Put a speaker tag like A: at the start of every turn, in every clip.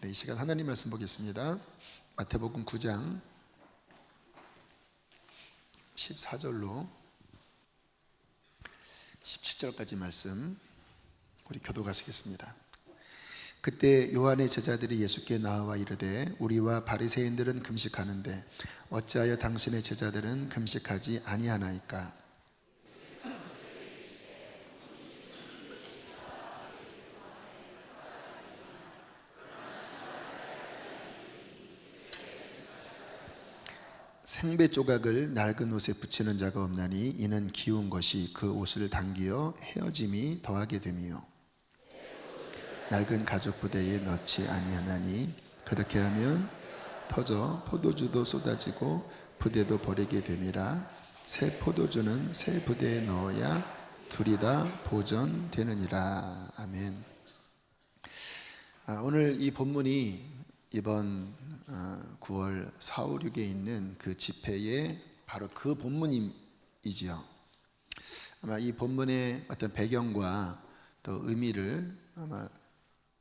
A: 이 시간 하나님 말씀 보겠습니다. 마태복음 9장 14절로 17절까지 말씀 우리 교독하시겠습니다. 그때 요한의 제자들이 예수께 나와 이르되 우리와 바리새인들은 금식하는데 어찌하여 당신의 제자들은 금식하지 아니하나이까? 생배 조각을 낡은 옷에 붙이는 자가 없나니 이는 기운 것이 그 옷을 당기어 헤어짐이 더하게 됨이요 낡은 가죽 부대에 넣지 아니하나니 그렇게 하면 터져 포도주도 쏟아지고 부대도 버리게 됨이라. 새 포도주는 새 부대에 넣어야 둘이 다 보존되느니라. 아멘. 오늘 이 본문이 이번 9월 4, 5, 6에 있는 그 집회의 바로 그 본문이지요. 아마 이 본문의 어떤 배경과 또 의미를 아마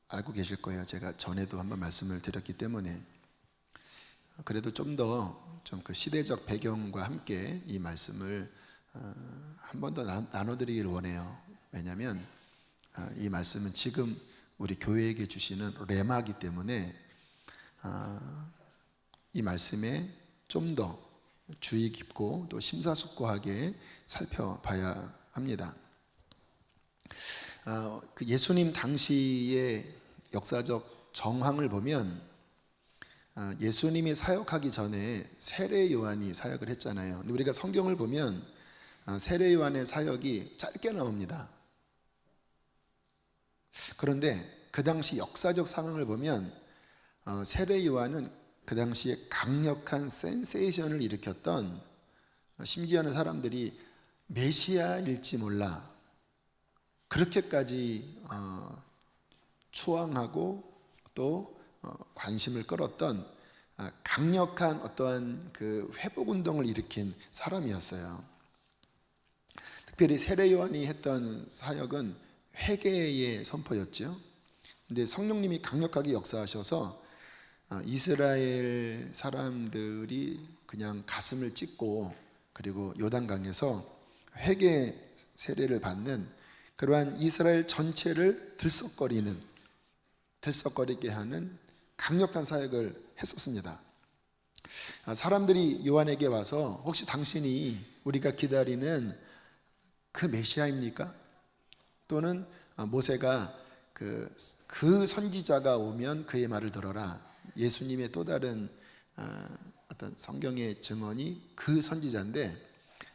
A: 알고 계실 거예요. 제가 전에도 한번 말씀을 드렸기 때문에. 그래도 좀 더 좀 그 시대적 배경과 함께 이 말씀을 한 번 더 나눠드리길 원해요. 왜냐하면 이 말씀은 지금 우리 교회에게 주시는 레마이기 때문에 이 말씀에 좀 더 주의 깊고 또 심사숙고하게 살펴봐야 합니다. 그 예수님 당시의 역사적 정황을 보면 예수님이 사역하기 전에 세례 요한이 사역을 했잖아요. 근데 우리가 성경을 보면 세례 요한의 사역이 짧게 나옵니다. 그런데 그 당시 역사적 상황을 보면 세례 요한은 그 당시에 강력한 센세이션을 일으켰던, 심지어는 사람들이 메시아일지 몰라 그렇게까지 추앙하고 또 관심을 끌었던 강력한 어떠한 그 회복 운동을 일으킨 사람이었어요. 특별히 세례 요한이 했던 사역은 회개의 선포였죠. 근데 성령님이 강력하게 역사하셔서 이스라엘 사람들이 그냥 가슴을 찢고 그리고 요단강에서 회개 세례를 받는 그러한 이스라엘 전체를 들썩거리게 하는 강력한 사역을 했었습니다. 사람들이 요한에게 와서 혹시 당신이 우리가 기다리는 그 메시아입니까? 또는 모세가 그 선지자가 오면 그의 말을 들어라. 예수님의 또 다른 어떤 성경의 증언이 그 선지자인데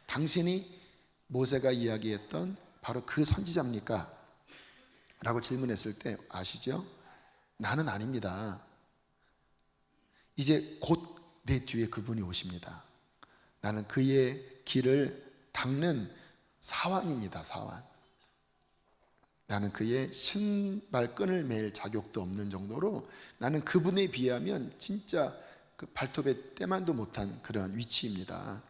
A: 당신이 모세가 이야기했던 바로 그 선지자입니까? 라고 질문했을 때 아시죠? 나는 아닙니다. 이제 곧 내 뒤에 그분이 오십니다. 나는 그의 길을 닦는 사환입니다. 사환. 나는 그의 신발끈을 맬 자격도 없는 정도로 나는 그분에 비하면 진짜 그 발톱의 때만도 못한 그런 위치입니다.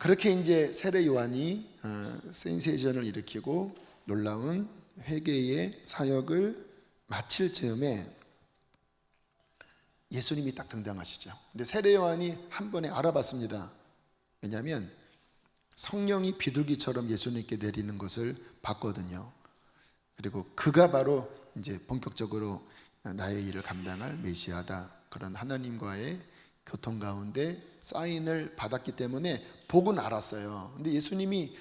A: 그렇게 이제 세례 요한이 센세이션을 일으키고 놀라운 회개의 사역을 마칠 즈음에 예수님이 딱 등장하시죠. 근데 세례 요한이 한 번에 알아봤습니다. 왜냐하면 성령이 비둘기처럼 예수님께 내리는 것을 봤거든요. 그리고 그가 바로 이제 본격적으로 나의 일을 감당할 메시아다. 그런 하나님과의 교통 가운데 사인을 받았기 때문에 복은 알았어요. 근데 예수님이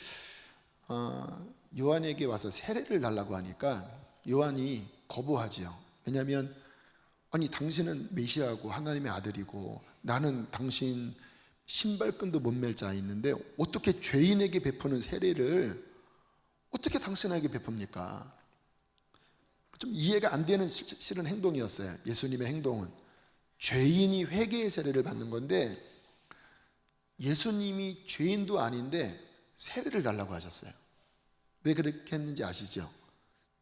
A: 요한에게 와서 세례를 달라고 하니까 요한이 거부하지요. 왜냐하면 아니 당신은 메시아고 하나님의 아들이고 나는 당신 신발끈도 못 맬 자 있는데 어떻게 죄인에게 베푸는 세례를 어떻게 당신에게 베풉니까? 좀 이해가 안 되는 실은 행동이었어요. 예수님의 행동은 죄인이 회개의 세례를 받는 건데 예수님이 죄인도 아닌데 세례를 달라고 하셨어요. 왜 그렇게 했는지 아시죠?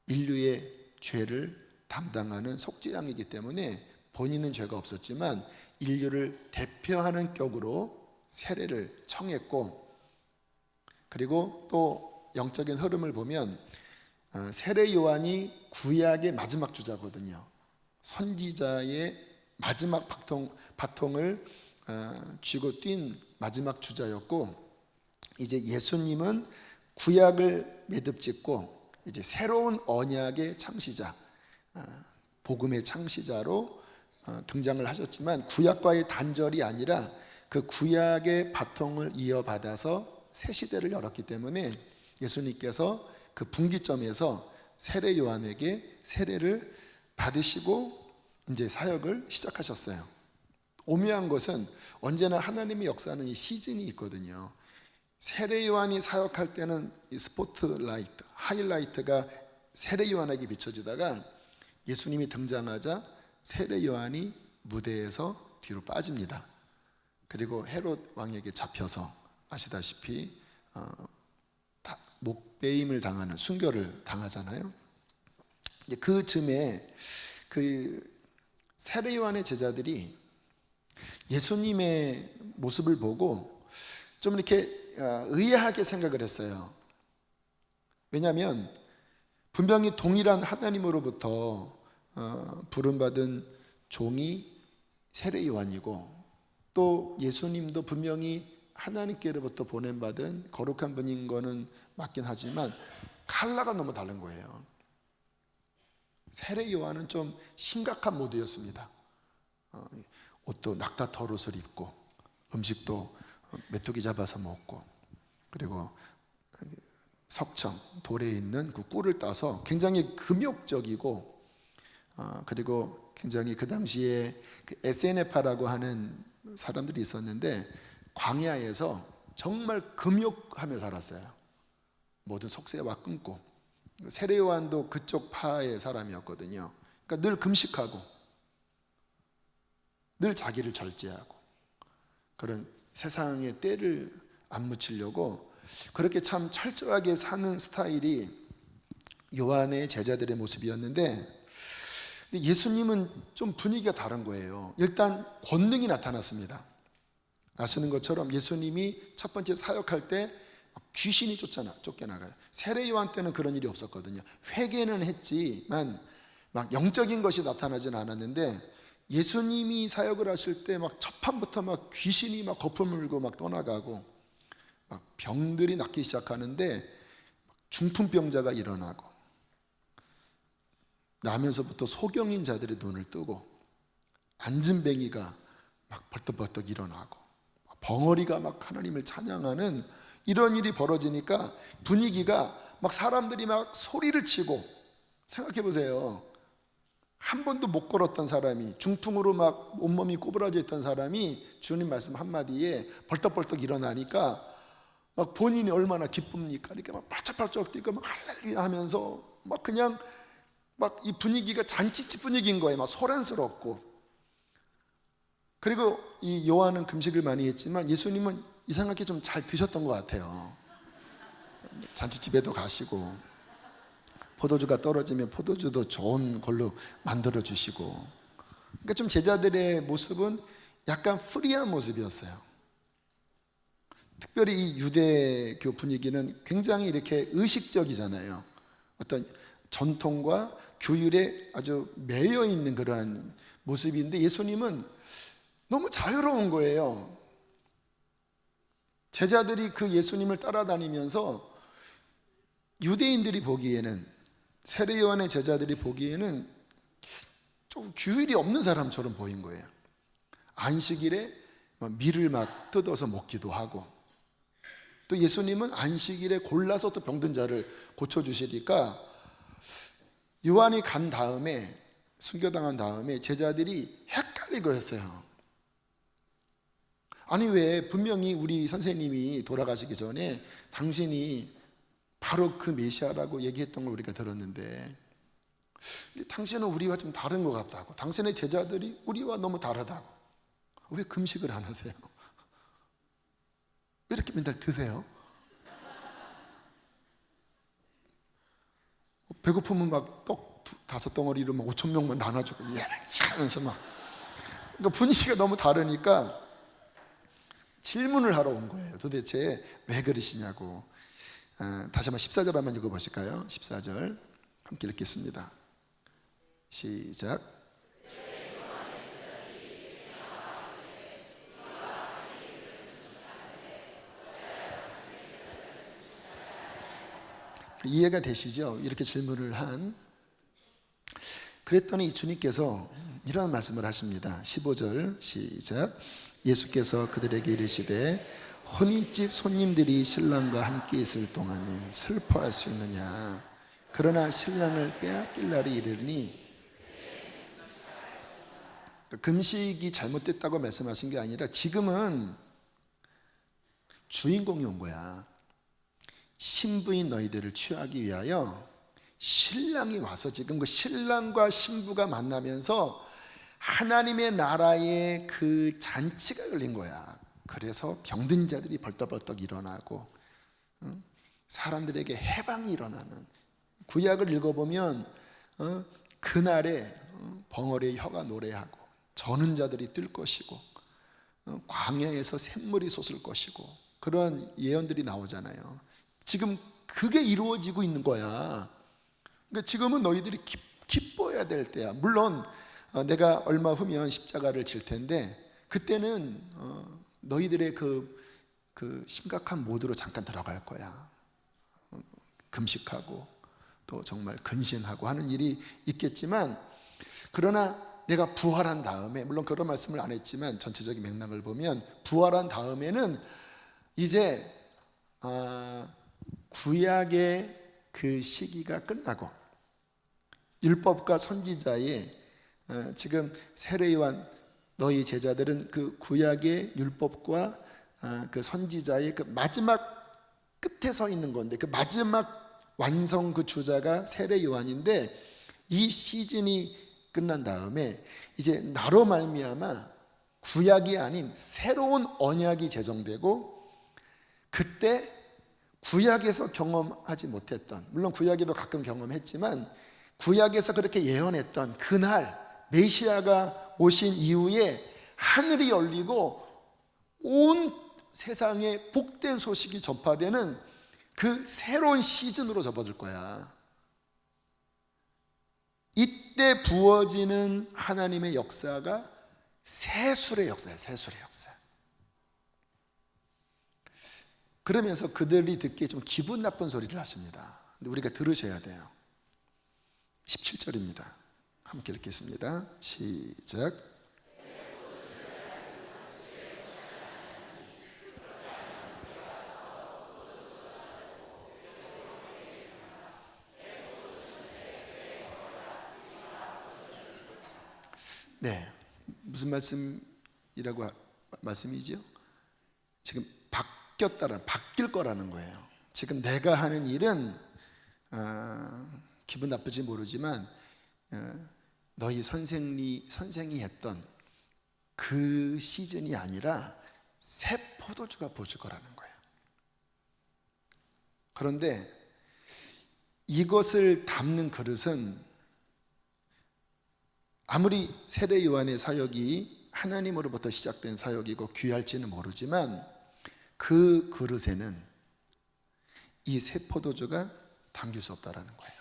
A: 인류의 죄를 담당하는 속죄양이기 때문에 본인은 죄가 없었지만 인류를 대표하는 격으로 세례를 청했고, 그리고 또 영적인 흐름을 보면 세례 요한이 구약의 마지막 주자거든요. 선지자의 마지막 바통을 쥐고 뛴 마지막 주자였고, 이제 예수님은 구약을 매듭짓고 이제 새로운 언약의 창시자, 복음의 창시자로 등장을 하셨지만, 구약과의 단절이 아니라 그 구약의 바통을 이어받아서 새 시대를 열었기 때문에 예수님께서 그 분기점에서 세례 요한에게 세례를 받으시고 이제 사역을 시작하셨어요. 오묘한 것은 언제나 하나님의 역사는 이 시즌이 있거든요. 세례 요한이 사역할 때는 이 스포트라이트, 하이라이트가 세례 요한에게 비춰지다가 예수님이 등장하자 세례 요한이 무대에서 뒤로 빠집니다. 그리고 헤롯 왕에게 잡혀서 아시다시피 목배임을 당하는, 순교를 당하잖아요. 그 즈음에 그 세례 요한의 제자들이 예수님의 모습을 보고 좀 이렇게 의아하게 생각을 했어요. 왜냐하면 분명히 동일한 하나님으로부터 부름받은 종이 세례 요한이고, 또 예수님도 분명히 하나님께로부터 보냄받은 거룩한 분인 거는 맞긴 하지만 컬러가 너무 다른 거예요. 세례 요한은 좀 심각한 모드였습니다. 옷도 낙타 털옷을 입고 음식도 메뚜기 잡아서 먹고, 그리고 석청, 돌에 있는 그 꿀을 따서 굉장히 금욕적이고, 그리고 굉장히 그 당시에 그 에세네파라고 하는 사람들이 있었는데 광야에서 정말 금욕하며 살았어요. 모든 속세와 끊고. 세례 요한도 그쪽 파의 사람이었거든요. 그러니까 늘 금식하고 늘 자기를 절제하고, 그런 세상의 때를 안 묻히려고 그렇게 참 철저하게 사는 스타일이 요한의 제자들의 모습이었는데, 예수님은 좀 분위기가 다른 거예요. 일단 권능이 나타났습니다. 아시는 것처럼 예수님이 첫 번째 사역할 때 귀신이 쫓겨나가요. 세례 요한 때는 그런 일이 없었거든요. 회개는 했지만 막 영적인 것이 나타나진 않았는데, 예수님이 사역을 하실 때 막 첫판부터 막 귀신이 막 거품 물고 막 떠나가고, 막 병들이 낫기 시작하는데 중풍병자가 일어나고, 나면서부터 소경인 자들의 눈을 뜨고, 안진뱅이가 막 벌떡벌떡 일어나고, 벙어리가 막 하나님을 찬양하는 이런 일이 벌어지니까 분위기가 막 사람들이 막 소리를 치고, 생각해 보세요. 한 번도 못 걸었던 사람이, 중풍으로 막 온몸이 구부러져 있던 사람이 주님 말씀 한마디에 벌떡벌떡 일어나니까 막 본인이 얼마나 기쁩니까? 이렇게 막 팔짝팔짝 뛰고 막 할렐루야 하면서 막 그냥 막 이 분위기가 잔치집 분위기인 거예요. 막 소란스럽고. 그리고 이 요한은 금식을 많이 했지만 예수님은 이상하게 좀 잘 드셨던 것 같아요. 잔치집에도 가시고, 포도주가 떨어지면 포도주도 좋은 걸로 만들어 주시고, 그러니까 좀 제자들의 모습은 약간 프리한 모습이었어요. 특별히 이 유대교 분위기는 굉장히 이렇게 의식적이잖아요. 어떤 전통과 규율에 아주 매여 있는 그러한 모습인데, 예수님은 너무 자유로운 거예요. 제자들이 그 예수님을 따라다니면서 유대인들이 보기에는, 세례 요한의 제자들이 보기에는 좀 규율이 없는 사람처럼 보인 거예요. 안식일에 밀을 막 뜯어서 먹기도 하고, 또 예수님은 안식일에 골라서 또 병든 자를 고쳐주시니까, 요한이 간 다음에, 순교당한 다음에 제자들이 헷갈리고 했어요. 아니 왜 분명히 우리 선생님이 돌아가시기 전에 당신이 바로 그 메시아라고 얘기했던 걸 우리가 들었는데, 당신은 우리와 좀 다른 것 같다고, 당신의 제자들이 우리와 너무 다르다고, 왜 금식을 안 하세요? 왜 이렇게 맨날 드세요? 배고프면 막 떡 5덩어리로 막 5,000명만 나눠주고 하면서 막, 그러니까 분위기가 너무 다르니까 질문을 하러 온 거예요. 도대체 왜 그러시냐고. 다시 한번 14절 한번 읽어보실까요? 14절 함께 읽겠습니다. 시작. 이해가 되시죠? 이렇게 질문을 한. 그랬더니 주님께서 이런 말씀을 하십니다. 15절 시작. 예수께서 그들에게 이르시되 혼인집 손님들이 신랑과 함께 있을 동안에 슬퍼할 수 있느냐? 그러나 신랑을 빼앗길 날이 이르니, 금식이 잘못됐다고 말씀하신 게 아니라 지금은 주인공이 온 거야. 신부인 너희들을 취하기 위하여 신랑이 와서 지금 그 신랑과 신부가 만나면서 하나님의 나라의 그 잔치가 열린 거야. 그래서 병든 자들이 벌떡벌떡 일어나고 사람들에게 해방이 일어나는, 구약을 읽어보면 그날에 벙어리의 혀가 노래하고 저는 자들이 뛸 것이고 광야에서 샘물이 솟을 것이고 그런 예언들이 나오잖아요. 지금 그게 이루어지고 있는 거야. 그러니까 지금은 너희들이 기뻐해야 될 때야. 물론 내가 얼마 후면 십자가를 질 텐데 그때는 너희들의 그 심각한 모드로 잠깐 들어갈 거야. 금식하고 또 정말 근신하고 하는 일이 있겠지만, 그러나 내가 부활한 다음에, 물론 그런 말씀을 안 했지만 전체적인 맥락을 보면 부활한 다음에는 이제 구약의 그 시기가 끝나고 율법과 선지자의 지금 세례요한 너희 제자들은 그 구약의 율법과 그 선지자의 그 마지막 끝에 서 있는 건데, 그 마지막 완성 그 주자가 세례요한인데, 이 시즌이 끝난 다음에 이제 나로 말미암아 구약이 아닌 새로운 언약이 제정되고, 그때 구약에서 경험하지 못했던, 물론 구약에도 가끔 경험했지만 구약에서 그렇게 예언했던 그날 메시아가 오신 이후에 하늘이 열리고 온 세상에 복된 소식이 전파되는 그 새로운 시즌으로 접어들 거야. 이때 부어지는 하나님의 역사가 세술의 역사야. 세술의 역사. 그러면서 그들이 듣기에 좀 기분 나쁜 소리를 하십니다. 근데 우리가 들으셔야 돼요. 17절입니다. 함께 읽겠습니다. 시작. 네, 무슨 말씀이지요? 지금 바뀔 거라는 거예요. 지금 내가 하는 일은 기분 나쁘지 모르지만 너희 선생이 했던 그 시즌이 아니라 새 포도주가 부어질 거라는 거예요. 그런데 이것을 담는 그릇은 아무리 세례 요한의 사역이 하나님으로부터 시작된 사역이고 귀할지는 모르지만 그 그릇에는 이 새 포도주가 담길 수 없다라는 거예요.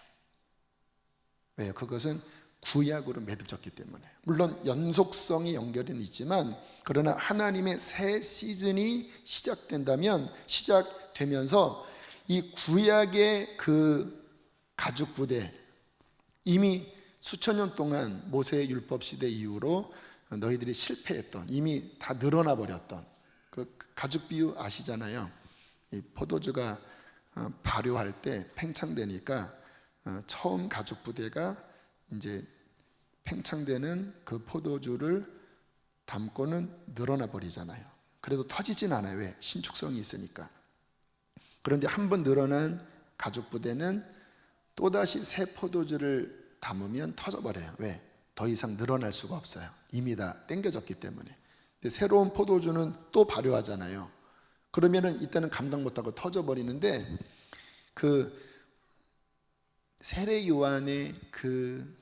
A: 왜요? 그것은 구약으로 매듭졌기 때문에. 물론 연속성이 연결은 있지만, 그러나 하나님의 새 시즌이 시작되면서 이 구약의 그 가죽 부대, 이미 수천 년 동안 모세의 율법 시대 이후로 너희들이 실패했던, 이미 다 늘어나 버렸던 그 가죽 비유 아시잖아요. 이 포도주가 발효할 때 팽창되니까 처음 가죽 부대가 이제 팽창되는 그 포도주를 담고는 늘어나 버리잖아요. 그래도 터지진 않아요. 왜? 신축성이 있으니까. 그런데 한번 늘어난 가죽 부대는 또다시 새 포도주를 담으면 터져버려요. 왜? 더 이상 늘어날 수가 없어요. 이미 다 땡겨졌기 때문에. 근데 새로운 포도주는 또 발효하잖아요. 그러면은 이때는 감당 못하고 터져버리는데, 그 세례 요한의 그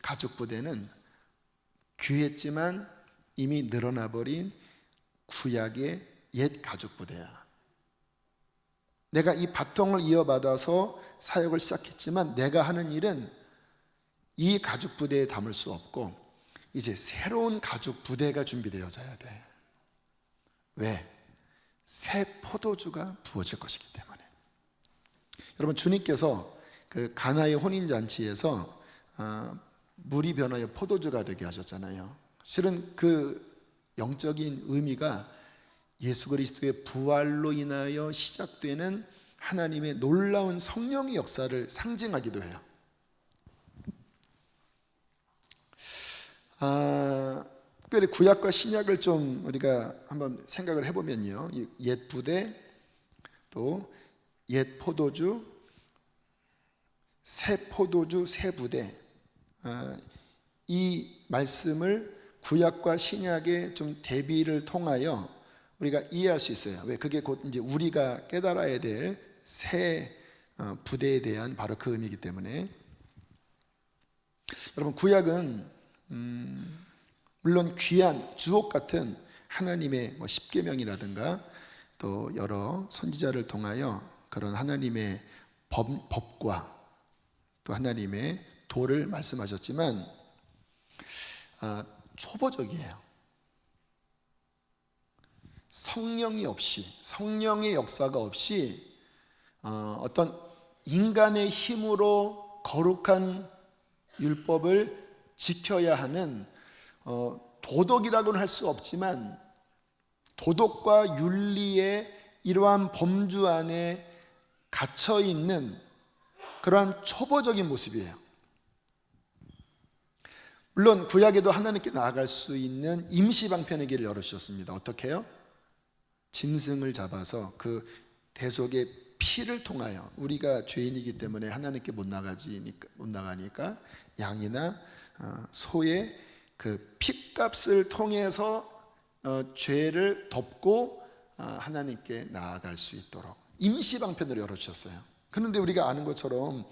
A: 가죽 부대는 귀했지만 이미 늘어나 버린 구약의 옛 가죽 부대야. 내가 이 바통을 이어받아서 사역을 시작했지만 내가 하는 일은 이 가죽 부대에 담을 수 없고 이제 새로운 가죽 부대가 준비되어져야 돼. 왜? 새 포도주가 부어질 것이기 때문에. 여러분, 주님께서 그 가나의 혼인잔치에서 물이 변하여 포도주가 되게 하셨잖아요. 실은 그 영적인 의미가 예수 그리스도의 부활로 인하여 시작되는 하나님의 놀라운 성령의 역사를 상징하기도 해요. 특별히 구약과 신약을 좀 우리가 한번 생각을 해보면요, 옛 부대, 또 옛 포도주, 새 포도주, 새 부대, 이 말씀을 구약과 신약의 좀 대비를 통하여 우리가 이해할 수 있어요. 왜? 그게 곧 이제 우리가 깨달아야 될 새 부대에 대한 바로 그 의미이기 때문에. 여러분, 구약은 물론 귀한 주옥 같은 하나님의 십계명이라든가 또 여러 선지자를 통하여 그런 하나님의 법과 또 하나님의 도를 말씀하셨지만 초보적이에요. 성령이 없이, 성령의 역사가 없이 어떤 인간의 힘으로 거룩한 율법을 지켜야 하는 도덕이라고는 할 수 없지만 도덕과 윤리의 이러한 범주 안에 갇혀 있는 그러한 초보적인 모습이에요. 물론 구약에도 하나님께 나아갈 수 있는 임시 방편의 길을 열어주셨습니다. 어떻게 해요? 짐승을 잡아서 그 대속의 피를 통하여, 우리가 죄인이기 때문에 하나님께 못 나가니까 양이나 소의 그 피값을 통해서 죄를 덮고 하나님께 나아갈 수 있도록 임시 방편을 열어주셨어요. 그런데 우리가 아는 것처럼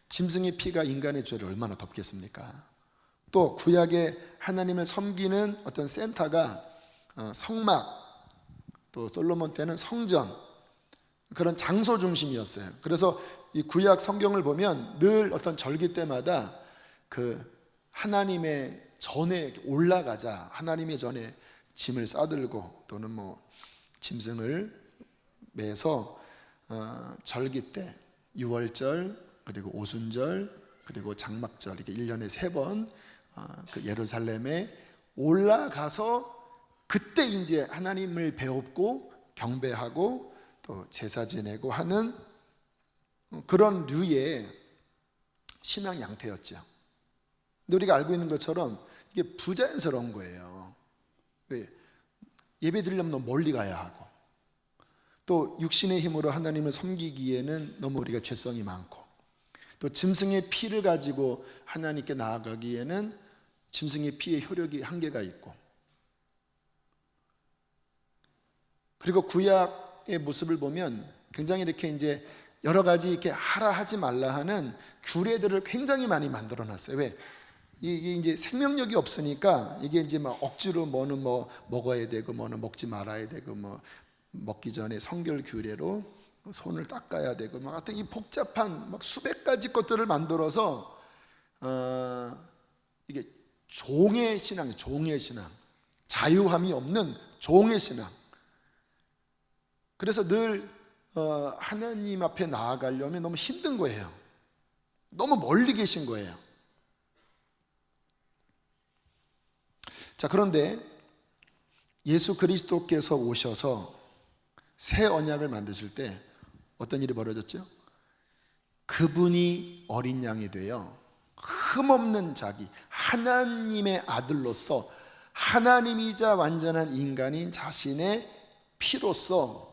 A: 짐승의 피가 인간의 죄를 얼마나 덮겠습니까? 또 구약의 하나님을 섬기는 어떤 센터가 성막, 또 솔로몬 때는 성전, 그런 장소 중심이었어요. 그래서 이 구약 성경을 보면 늘 어떤 절기 때마다 그 하나님의 전에 올라가자, 하나님의 전에 짐을 싸들고 또는 짐승을 매서 절기 때 유월절, 그리고 오순절, 그리고 장막절, 이렇게 1년에 3번 그 예루살렘에 올라가서 그때 이제 하나님을 배웁고 경배하고 또 제사 지내고 하는 그런 류의 신앙 양태였죠. 근데 우리가 알고 있는 것처럼 이게 부자연스러운 거예요. 왜? 예배 드리려면 너무 멀리 가야 하고, 또 육신의 힘으로 하나님을 섬기기에는 너무 우리가 죄성이 많고, 또 짐승의 피를 가지고 하나님께 나아가기에는 짐승의 피의 효력이 한계가 있고, 그리고 구약의 모습을 보면 굉장히 이렇게 이제 여러 가지 이렇게 하라 하지 말라 하는 규례들을 굉장히 많이 만들어 놨어요. 왜? 이게 이제 생명력이 없으니까 이게 이제 막 억지로 뭐는 먹어야 되고 뭐는 먹지 말아야 되고 먹기 전에 성결 규례로 손을 닦아야 되고 하여튼 이 복잡한 수백 가지 것들을 만들어서 이게 종의 신앙, 자유함이 없는 종의 신앙. 그래서 늘 하나님 앞에 나아가려면 너무 힘든 거예요. 너무 멀리 계신 거예요. 자, 그런데 예수 그리스도께서 오셔서 새 언약을 만드실 때 어떤 일이 벌어졌죠? 그분이 어린 양이 되어 흠없는 자기, 하나님의 아들로서 하나님이자 완전한 인간인 자신의 피로서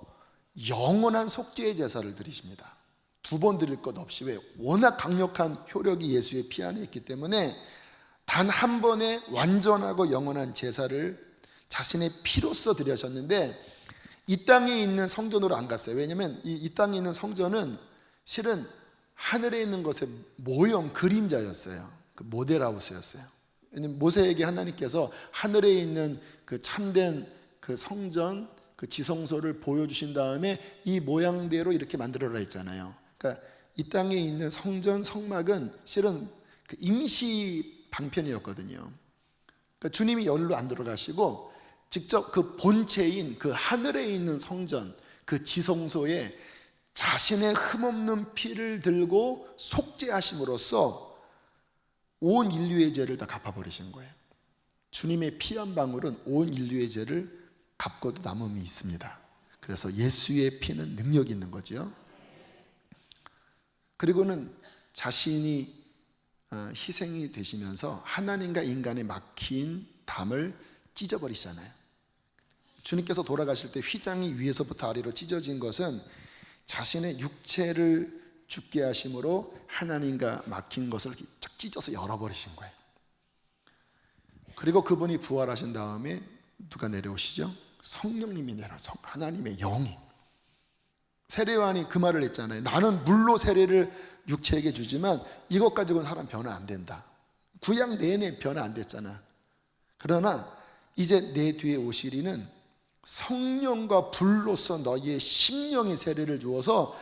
A: 영원한 속죄의 제사를 드리십니다. 2번 드릴 것 없이. 왜? 워낙 강력한 효력이 예수의 피 안에 있기 때문에 단 한 번의 완전하고 영원한 제사를 자신의 피로써 드리셨는데 이 땅에 있는 성전으로 안 갔어요. 왜냐하면 이 땅에 있는 성전은 실은 하늘에 있는 것의 모형, 그림자였어요. 그 모델하우스였어요. 왜냐하면 모세에게 하나님께서 하늘에 있는 그 참된 그 성전, 그 지성소를 보여주신 다음에 이 모양대로 이렇게 만들어라 했잖아요. 그러니까 이 땅에 있는 성전, 성막은 실은 그 임시 방편이었거든요. 그러니까 주님이 여기로 안 들어가시고 직접 그 본체인 그 하늘에 있는 성전, 그 지성소에 자신의 흠없는 피를 들고 속죄하심으로써 온 인류의 죄를 다 갚아버리신 거예요. 주님의 피 한 방울은 온 인류의 죄를 갚고도 남음이 있습니다. 그래서 예수의 피는 능력이 있는 거죠. 그리고는 자신이 희생이 되시면서 하나님과 인간의 막힌 담을 찢어버리시잖아요. 주님께서 돌아가실 때 휘장이 위에서부터 아래로 찢어진 것은 자신의 육체를 죽게 하심으로 하나님과 막힌 것을 쫙 찢어서 열어버리신 거예요. 그리고 그분이 부활하신 다음에 누가 내려오시죠? 성령님이 내려서 하나님의 영이. 세례요한이 그 말을 했잖아요. 나는 물로 세례를 육체에게 주지만 이것 가지고는 사람 변화 안 된다. 구약 내내 변화 안 됐잖아. 그러나 이제 내 뒤에 오시리는 성령과 불로서 너희의 심령의 세례를 주어서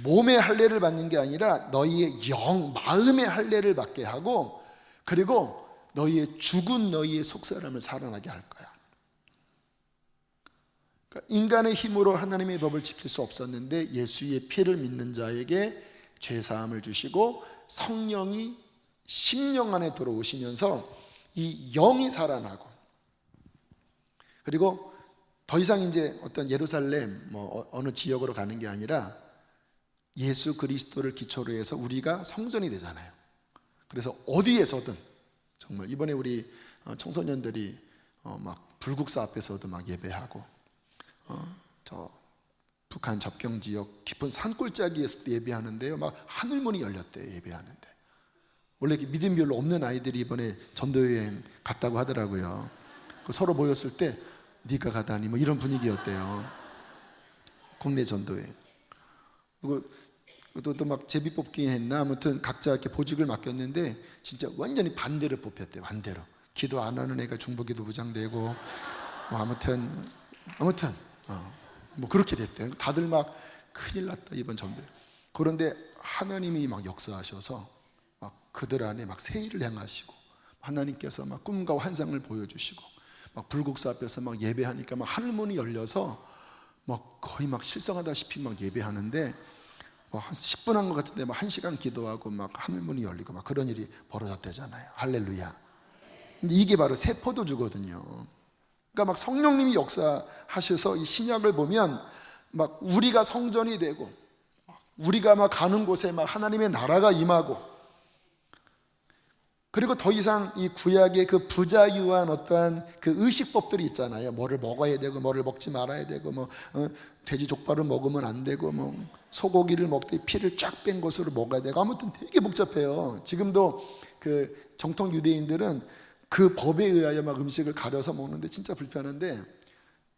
A: 몸의 할례를 받는 게 아니라 너희의 영, 마음의 할례를 받게 하고, 그리고 너희의 죽은 너희의 속사람을 살아나게 할 거야. 그러니까 인간의 힘으로 하나님의 법을 지킬 수 없었는데 예수의 피를 믿는 자에게 죄사함을 주시고 성령이 심령 안에 들어오시면서 이 영이 살아나고, 그리고 더 이상 이제 어떤 예루살렘 어느 지역으로 가는 게 아니라 예수 그리스도를 기초로 해서 우리가 성전이 되잖아요. 그래서 어디에서든 정말 이번에 우리 청소년들이 막 불국사 앞에서도 막 예배하고, 저 북한 접경 지역 깊은 산골짜기에서도 예배하는데요, 막 하늘문이 열렸대요. 예배하는데 원래 믿음 별로 없는 아이들이 이번에 전도여행 갔다고 하더라고요. 서로 모였을 때 네가 가다니 뭐 이런 분위기였대요. 국내 전도여행. 그리고 또 막 제비 뽑기 했나 아무튼 각자 이렇게 보직을 맡겼는데 진짜 완전히 반대로 뽑혔대요. 반대로. 기도 안 하는 애가 중보기도 부장되고 뭐 아무튼 뭐 그렇게 됐대요. 다들 막 큰일 났다 이번 전도에. 그런데 하나님이 막 역사하셔서 막 그들 안에 막 세일을 행하시고, 하나님께서 막 꿈과 환상을 보여주시고, 막 불국사 앞에서 막 예배하니까 막 하늘문이 열려서 막 거의 막 실성하다시피 막 예배하는데 뭐 한 10분 한 것 같은데 막 1시간 기도하고 막 하늘문이 열리고 막 그런 일이 벌어졌대잖아요. 할렐루야. 근데 이게 바로 새 포도주거든요. 그러니까 막 성령님이 역사하셔서 이 신약을 보면 막 우리가 성전이 되고, 우리가 막 가는 곳에 막 하나님의 나라가 임하고, 그리고 더 이상 이 구약의 그 부자유한 어떠한 그 의식법들이 있잖아요. 뭐를 먹어야 되고 뭐를 먹지 말아야 되고 돼지 족발을 먹으면 안 되고 뭐 소고기를 먹되 피를 쫙 뺀 것으로 먹어야 되고, 아무튼 되게 복잡해요. 지금도 그 정통 유대인들은 그 법에 의하여 막 음식을 가려서 먹는데 진짜 불편한데,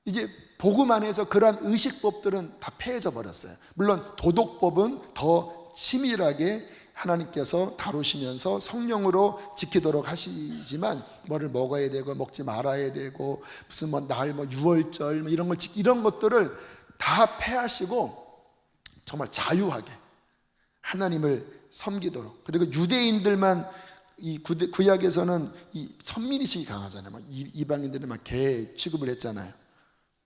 A: 이제 복음 안에서 그러한 의식법들은 다 폐해져 버렸어요. 물론 도덕법은 더 치밀하게 하나님께서 다루시면서 성령으로 지키도록 하시지만 뭐를 먹어야 되고 먹지 말아야 되고 무슨 뭐 날 뭐 유월절 뭐 이런 것들을 다 폐하시고 정말 자유하게 하나님을 섬기도록. 그리고 유대인들만 이 구약에서는 이 선민의식이 강하잖아요. 막 이방인들은 막 개 취급을 했잖아요.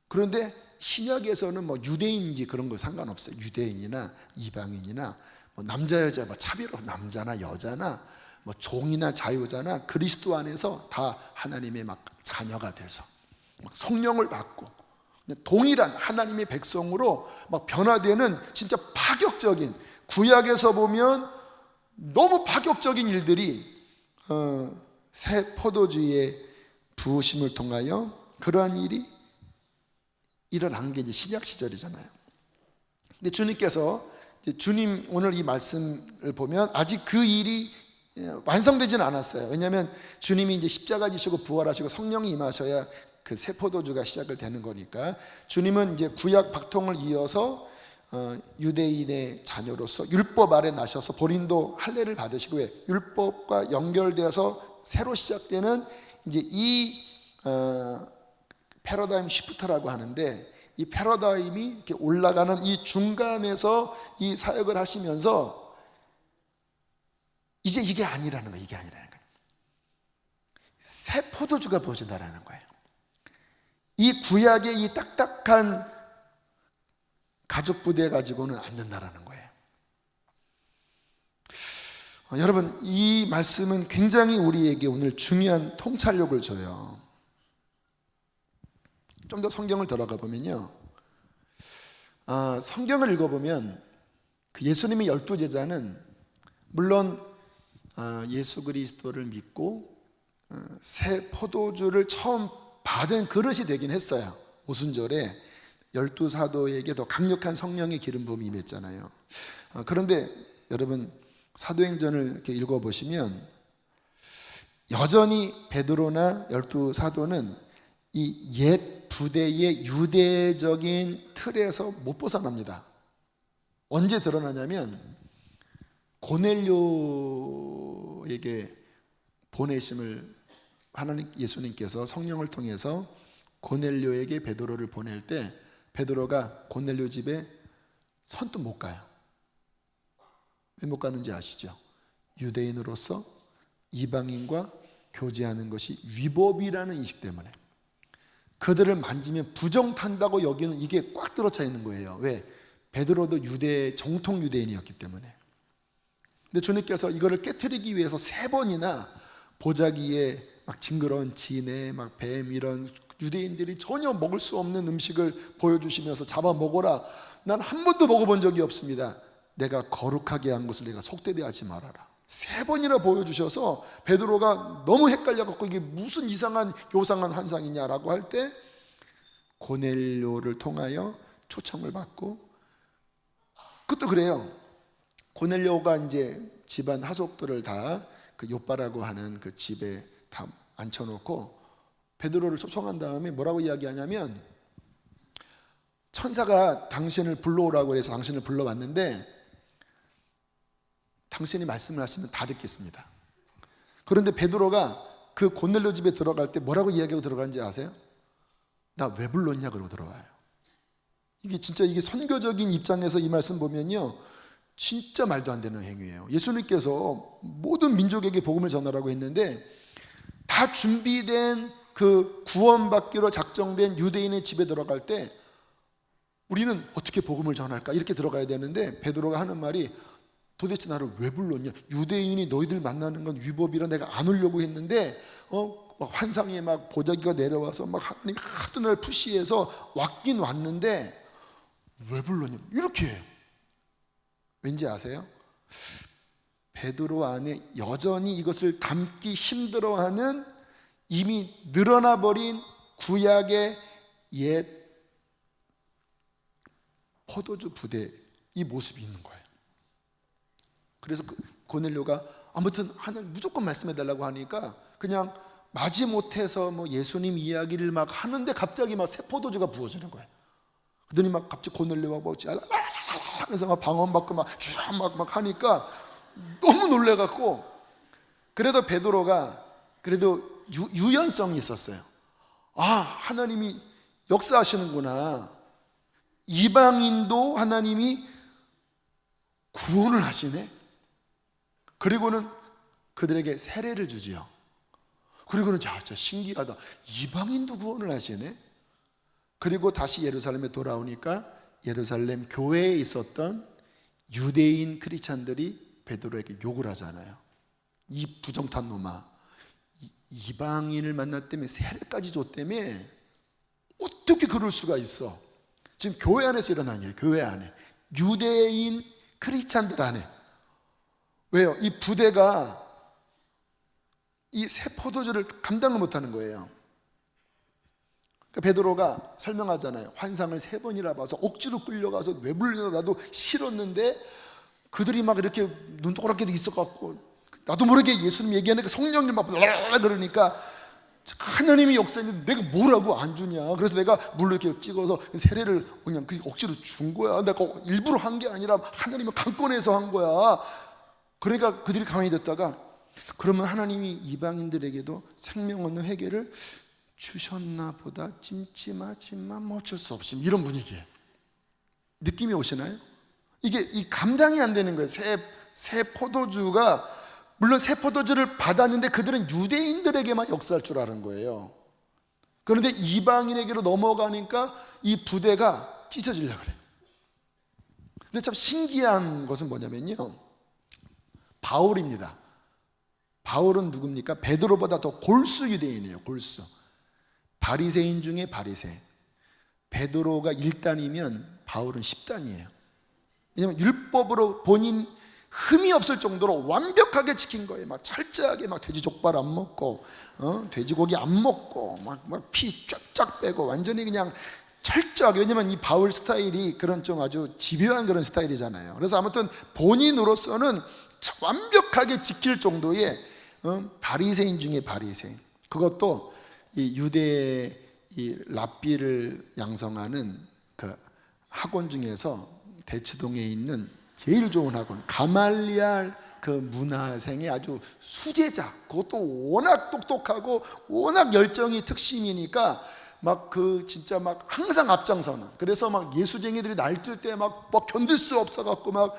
A: 그런데 신약에서는 뭐 유대인인지 그런 거 상관없어요. 유대인이나 이방인이나 뭐 남자 여자 뭐 차별 없이 남자나 여자나 뭐 종이나 자유자나 그리스도 안에서 다 하나님의 막 자녀가 돼서 막 성령을 받고 동일한 하나님의 백성으로 막 변화되는 진짜 파격적인, 구약에서 보면 너무 파격적인 일들이 새 포도주의 부으심을 통하여 그러한 일이 일어난 게 이제 신약 시절이잖아요. 근데 주님께서 주님 오늘 이 말씀을 보면 아직 그 일이 완성되지는 않았어요. 왜냐하면 주님이 이제 십자가 지시고 부활하시고 성령이 임하셔야 그 새 포도주가 시작을 되는 거니까, 주님은 이제 구약 박통을 이어서 유대인의 자녀로서 율법 아래 나셔서 본인도 할례를 받으시고, 왜 율법과 연결되어서 새로 시작되는 이제 이 패러다임 시프트라고 하는데, 이 패러다임이 이렇게 올라가는 이 중간에서 이 사역을 하시면서 이제 이게 아니라는 거예요. 이게 아니라는 거예요. 새 포도주가 부어진다라는 거예요. 이 구약의 이 딱딱한 가죽 부대 가지고는 안 된다라는 거예요. 여러분, 이 말씀은 굉장히 우리에게 오늘 중요한 통찰력을 줘요. 좀 더 성경을 들어가 보면요, 성경을 읽어보면 그 예수님의 12제자는 물론 예수 그리스도를 믿고 새 포도주를 처음 받은 그릇이 되긴 했어요. 오순절에 12사도에게 더 강력한 성령의 기름 부음이 임했잖아요. 그런데 여러분, 사도행전을 이렇게 읽어보시면 여전히 베드로나 12사도는 이 옛 부대의 유대적인 틀에서 못 벗어납니다. 언제 드러나냐면 고넬료에게 보내심을 하나님 예수님께서 성령을 통해서 고넬료에게 베드로를 보낼 때 베드로가 고넬료 집에 선뜻 못 가요. 왜 못 가는지 아시죠? 유대인으로서 이방인과 교제하는 것이 위법이라는 인식 때문에 그들을 만지면 부정탄다고 여기는 이게 꽉 들어차 있는 거예요. 왜? 베드로도 정통 유대인이었기 때문에. 근데 주님께서 이거를 깨트리기 위해서 3번이나 보자기에 막 징그러운 진해, 막 뱀 이런 유대인들이 전혀 먹을 수 없는 음식을 보여주시면서 잡아 먹어라. 난 한 번도 먹어본 적이 없습니다. 내가 거룩하게 한 것을 내가 속되게 하지 말아라. 3번이나 보여주셔서 베드로가 너무 헷갈려갖고 이게 무슨 이상한 요상한 환상이냐라고 할 때 고넬료를 통하여 초청을 받고, 그것도 그래요. 고넬료가 이제 집안 하속들을 다 그 요빠라고 하는 그 집에 다 앉혀놓고 베드로를 초청한 다음에 뭐라고 이야기하냐면, 천사가 당신을 불러오라고 해서 당신을 불러왔는데 당신이 말씀을 하시면 다 듣겠습니다. 그런데 베드로가 그 고넬료 집에 들어갈 때 뭐라고 이야기하고 들어가는지 아세요? 나 왜 불렀냐 그러고 들어와요. 이게 진짜 이게 선교적인 입장에서 이 말씀 보면요, 진짜 말도 안 되는 행위예요. 예수님께서 모든 민족에게 복음을 전하라고 했는데 다 준비된 그 구원받기로 작정된 유대인의 집에 들어갈 때 우리는 어떻게 복음을 전할까 이렇게 들어가야 되는데 베드로가 하는 말이, 도대체 나를 왜 불렀냐? 유대인이 너희들 만나는 건 위법이라 내가 안 오려고 했는데 막 환상에 막 보자기가 내려와서 막 하나님이 하도 날 푸시해서 왔긴 왔는데 왜 불렀냐? 이렇게 해요. 왠지 아세요? 베드로 안에 여전히 이것을 담기 힘들어하는 이미 늘어나 버린 구약의 옛 포도주 부대 이 모습이 있는 거예요. 그래서 고넬료가 아무튼 하나님 무조건 말씀해달라고 하니까 그냥 마지못해서 뭐 예수님 이야기를 막 하는데 갑자기 막 새 포도주가 부어지는 거예요. 그러더니 막 갑자기 고넬료가 뭐 하면서 막 방언받고 막 하니까 너무 놀래갖고, 그래도 베드로가 그래도 유연성이 있었어요. 아, 하나님이 역사하시는구나. 이방인도 하나님이 구원을 하시네. 그리고는 그들에게 세례를 주지요. 그리고는 진짜 신기하다. 이방인도 구원을 하시네. 그리고 다시 예루살렘에 돌아오니까 예루살렘 교회에 있었던 유대인 크리스찬들이 베드로에게 욕을 하잖아요. 이 부정탄 놈아, 이방인을 만났다며 세례까지 줬다며 어떻게 그럴 수가 있어? 지금 교회 안에서 일어난 일이에요. 교회 안에 유대인 크리스찬들 안에. 왜요? 이 부대가 이 새 포도주를 감당을 못하는 거예요. 그러니까 베드로가 설명하잖아요. 환상을 3번이나 봐서 억지로 끌려가서 왜 불리나 나도 싫었는데 그들이 막 이렇게 눈 동그랗게 있어갖고 나도 모르게 예수님 얘기하니까 성령님 막 그러니까 하나님이 역사했는데 내가 뭐라고 안 주냐. 그래서 내가 물로 이렇게 찍어서 세례를 그냥 억지로 준 거야. 내가 일부러 한 게 아니라 하나님이 강권해서 한 거야. 그러니까 그들이 가만히 듣다가, 그러면 하나님이 이방인들에게도 생명 얻는 회개를 주셨나 보다 찜찜하지만 뭐 어쩔 수 없이 이런 분위기에 느낌이 오시나요? 이게 이 감당이 안 되는 거예요. 새 포도주가, 물론 새 포도주를 받았는데 그들은 유대인들에게만 역사할 줄 아는 거예요. 그런데 이방인에게로 넘어가니까 이 부대가 찢어지려고 그래요. 근데 참 신기한 것은 뭐냐면요, 바울입니다. 바울은 누굽니까? 베드로보다 더 골수 유대인이에요. 골수. 바리새인 중에 바리새. 베드로가 1단이면 바울은 10단이에요. 왜냐하면 율법으로 본인 흠이 없을 정도로 완벽하게 지킨 거예요. 막 철저하게 막 돼지 족발 안 먹고, 돼지고기 안 먹고, 막 피 쫙쫙 빼고 완전히 그냥 철저하게. 왜냐면 이 바울 스타일이 그런 좀 아주 집요한 그런 스타일이잖아요. 그래서 아무튼 본인으로서는 완벽하게 지킬 정도의 바리새인 중에 바리새. 그것도 이 유대 이 랍비를 양성하는 그 학원 중에서 대치동에 있는 제일 좋은 학원, 가말리알 그 문화생의 아주 수제자. 그것도 워낙 똑똑하고 워낙 열정이 특심이니까 막 그 진짜 막 항상 앞장서는. 그래서 막 예수쟁이들이 날뛸 때 막 견딜 수 없어갖고 막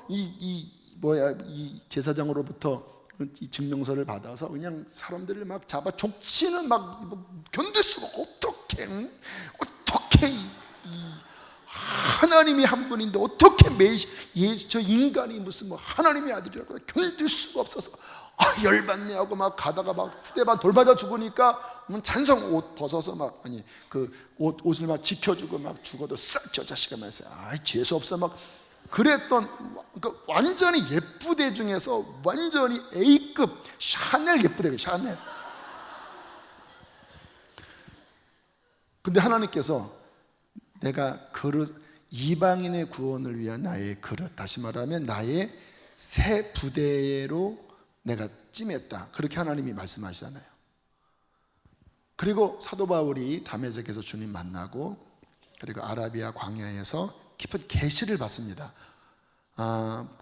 A: 이 제사장으로부터 이 증명서를 받아서 그냥 사람들을 막 잡아 족치는, 막 견딜 수가 어떻게 하나님이 한 분인데 어떻게 저 인간이 무슨 뭐 하나님의 아들이라고 견딜 수가 없어서 열받네 하고 막 가다가 막 스테반 돌 맞아 죽으니까 찬성 옷 벗어서 막 그 옷을 막 지켜주고 막 죽어도 싹 저 자식아 말이야, 재수 없어 막 그랬던. 그러니까 완전히 예쁘대 중에서 완전히 A급 샤넬 예쁘대, 샤넬. 근데 하나님께서 내가 이방인의 구원을 위한 나의 그릇, 다시 말하면 나의 새 부대로 내가 찜했다, 그렇게 하나님이 말씀하시잖아요. 그리고 사도 바울이 다메섹에서 주님 만나고, 그리고 아라비아 광야에서 깊은 계시를 받습니다.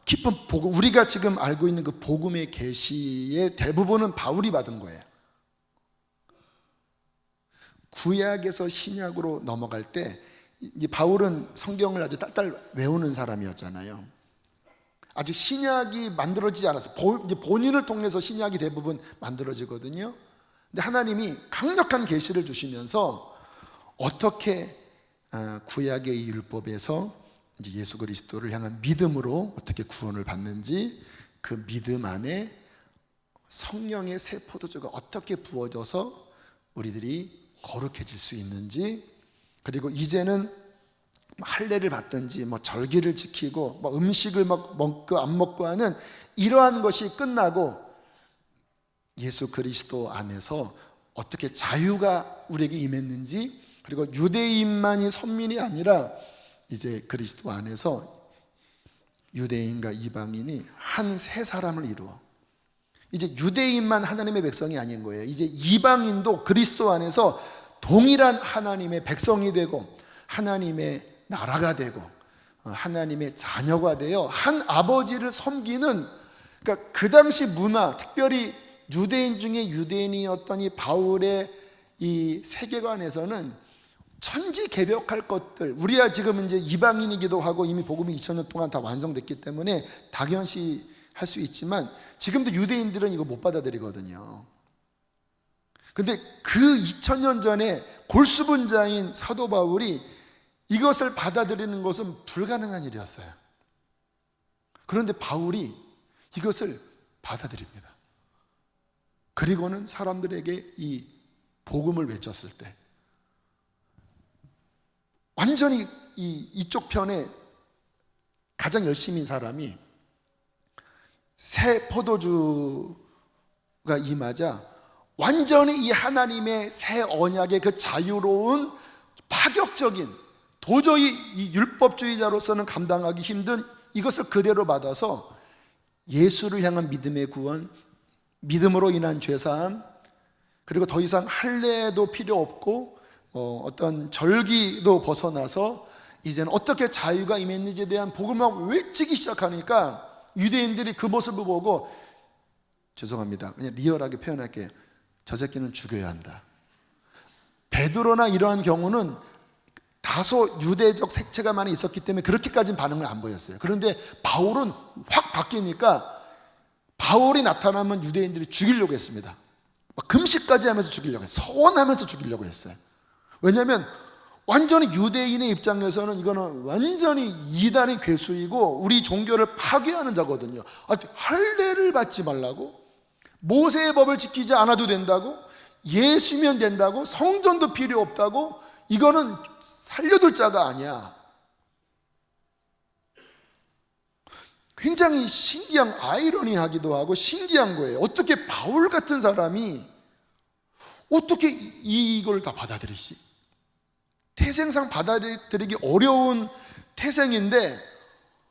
A: 깊은 복음, 우리가 지금 알고 있는 그 복음의 계시의 대부분은 바울이 받은 거예요. 구약에서 신약으로 넘어갈 때 이 바울은 성경을 아주 딸딸 외우는 사람이었잖아요. 아직 신약이 만들어지지 않았어요. 이제 본인을 통해서 신약이 대부분 만들어지거든요. 근데 하나님이 강력한 계시를 주시면서 어떻게 구약의 이 율법에서 이제 예수 그리스도를 향한 믿음으로 어떻게 구원을 받는지, 그 믿음 안에 성령의 새 포도주가 어떻게 부어져서 우리들이 거룩해질 수 있는지, 그리고 이제는 할례를 받든지 뭐 절기를 지키고 뭐 음식을 막 먹고 안 먹고 하는 이러한 것이 끝나고 예수 그리스도 안에서 어떻게 자유가 우리에게 임했는지, 그리고 유대인만이 선민이 아니라 이제 그리스도 안에서 유대인과 이방인이 한 세 사람을 이루어, 이제 유대인만 하나님의 백성이 아닌 거예요. 이제 이방인도 그리스도 안에서 동일한 하나님의 백성이 되고 하나님의 나라가 되고 하나님의 자녀가 되어 한 아버지를 섬기는, 그러니까 그 당시 문화, 특별히 유대인 중에 유대인이었던 이 바울의 이 세계관에서는 천지개벽할 것들, 우리야 지금 이제 이방인이기도 하고 이미 복음이 2000년 동안 다 완성됐기 때문에 당연시 할 수 있지만 지금도 유대인들은 이거 못 받아들이거든요. 근데 그 2000년 전에 골수분자인 사도 바울이 이것을 받아들이는 것은 불가능한 일이었어요. 그런데 바울이 이것을 받아들입니다. 그리고는 사람들에게 이 복음을 외쳤을 때 완전히 이쪽 편에 가장 열심인 사람이 새 포도주가 임하자 완전히 이 하나님의 새 언약의 그 자유로운 파격적인, 도저히 이 율법주의자로서는 감당하기 힘든 이것을 그대로 받아서 예수를 향한 믿음의 구원, 믿음으로 인한 죄사함, 그리고 더 이상 할례도 필요 없고 어떤 절기도 벗어나서 이제는 어떻게 자유가 임했는지에 대한 복음을 외치기 시작하니까 유대인들이 그 모습을 보고, 죄송합니다, 그냥 리얼하게 표현할게요, 저 새끼는 죽여야 한다. 베드로나 이러한 경우는 다소 유대적 색채가 많이 있었기 때문에 그렇게까지는 반응을 안 보였어요. 그런데 바울은 확 바뀌니까 바울이 나타나면 유대인들이 죽이려고 했습니다. 막 금식까지 하면서 죽이려고 했어요. 서원하면서 죽이려고 했어요. 왜냐하면 완전히 유대인의 입장에서는 이거는 완전히 이단의 괴수이고 우리 종교를 파괴하는 자거든요. 할례를 받지 말라고? 모세의 법을 지키지 않아도 된다고? 예수면 된다고? 성전도 필요 없다고? 이거는 살려둘 자가 아니야. 굉장히 신기한, 아이러니하기도 하고 신기한 거예요. 어떻게 바울 같은 사람이 어떻게 이걸 다 받아들이지? 태생상 받아들이기 어려운 태생인데,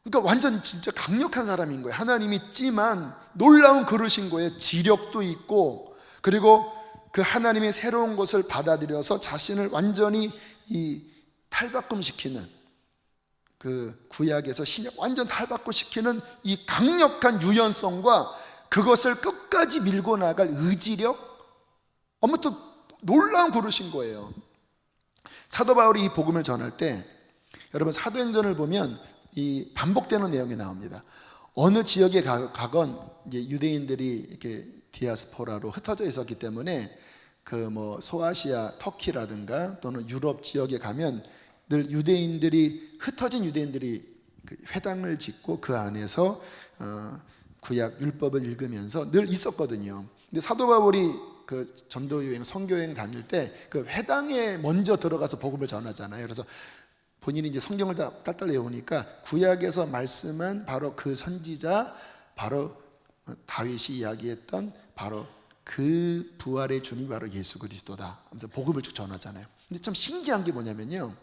A: 그러니까 완전 진짜 강력한 사람인 거예요. 하나님이 찜한 놀라운 그릇인 거예요. 지력도 있고, 그리고 그 하나님의 새로운 것을 받아들여서 자신을 완전히 탈바꿈시키는, 그 구약에서 신약 완전 탈바꿈시키는 이 강력한 유연성과 그것을 끝까지 밀고 나갈 의지력, 아무튼 놀라운 그릇인 거예요. 사도 바울이 이 복음을 전할 때, 여러분 사도행전을 보면 이 반복되는 내용이 나옵니다. 어느 지역에 가건 이제 유대인들이 이렇게 디아스포라로 흩어져 있었기 때문에 그 뭐 소아시아, 터키라든가 또는 유럽 지역에 가면 늘 유대인들이, 흩어진 유대인들이 그 회당을 짓고 그 안에서 구약 율법을 읽으면서 늘 있었거든요. 근데 사도 바울이 그 전도 여행, 선교 여행 다닐 때 그 회당에 먼저 들어가서 복음을 전하잖아요. 그래서 본인이 이제 성경을 다 딸딸 외우니까 구약에서 말씀한 바로 그 선지자, 바로 다윗이 이야기했던 바로 그 부활의 주님이 바로 예수 그리스도다 하면서 복음을 쭉 전하잖아요. 근데 참 신기한 게 뭐냐면요,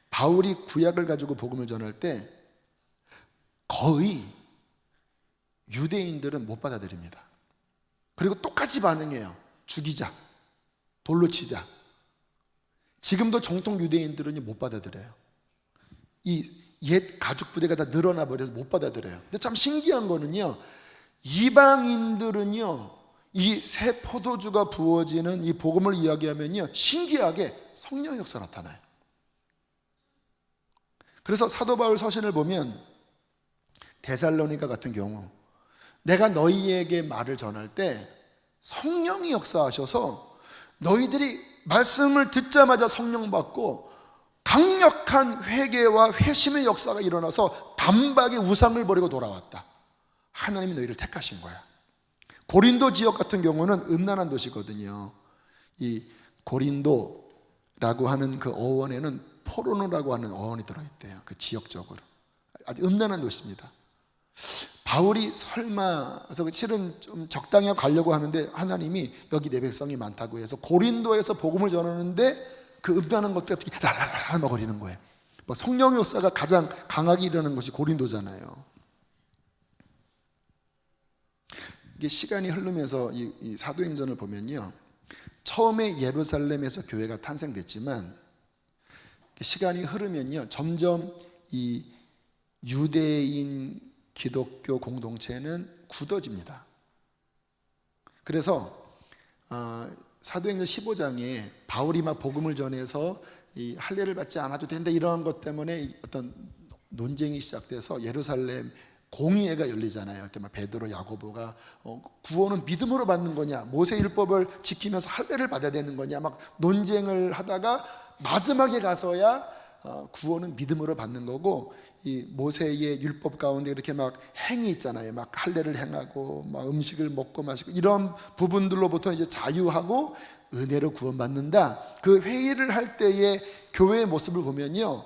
A: 바울이 구약을 가지고 복음을 전할 때 거의 유대인들은 못 받아들입니다. 그리고 똑같이 반응해요. 죽이자, 돌로 치자. 지금도 정통 유대인들은 못 받아들여요. 이 옛 가죽 부대가 다 늘어나 버려서 못 받아들여요. 근데 참 신기한 거는요, 이방인들은요, 이 새 포도주가 부어지는 이 복음을 이야기하면요, 신기하게 성령의 역사 나타나요. 그래서 사도 바울 서신을 보면 데살로니가 같은 경우, 내가 너희에게 말을 전할 때 성령이 역사하셔서 너희들이 말씀을 듣자마자 성령 받고 강력한 회개와 회심의 역사가 일어나서 단박에 우상을 버리고 돌아왔다. 하나님이 너희를 택하신 거야. 고린도 지역 같은 경우는 음란한 도시거든요. 이 고린도라고 하는 그 어원에는 포르노라고 하는 어원이 들어있대요. 그 지역적으로 아주 음란한 도시입니다. 바울이 설마, 그래서 실은 좀 적당히 가려고 하는데 하나님이 여기 내 백성이 많다고 해서 고린도에서 복음을 전하는데 그 음란한 것들 어떻게 라라라 먹어리는 거예요. 성령의 역사가 가장 강하게 일어나는 것이 고린도잖아요. 이게 시간이 흐르면서 이 사도행전을 보면요, 처음에 예루살렘에서 교회가 탄생됐지만 시간이 흐르면요, 점점 이 유대인 기독교 공동체는 굳어집니다. 그래서 사도행전 15장에 바울이 막 복음을 전해서 이 할례를 받지 않아도 된다 이런 것 때문에 어떤 논쟁이 시작돼서 예루살렘 공의회가 열리잖아요. 그때 막 베드로, 야고보가 구원은 믿음으로 받는 거냐, 모세 율법을 지키면서 할례를 받아야 되는 거냐 막 논쟁을 하다가 마지막에 가서야 구원은 믿음으로 받는 거고, 이 모세의 율법 가운데 이렇게 막 행위 있잖아요. 막 할례를 행하고 막 음식을 먹고 마시고 이런 부분들로부터 이제 자유하고 은혜로 구원받는다. 그 회의를 할 때의 교회의 모습을 보면요,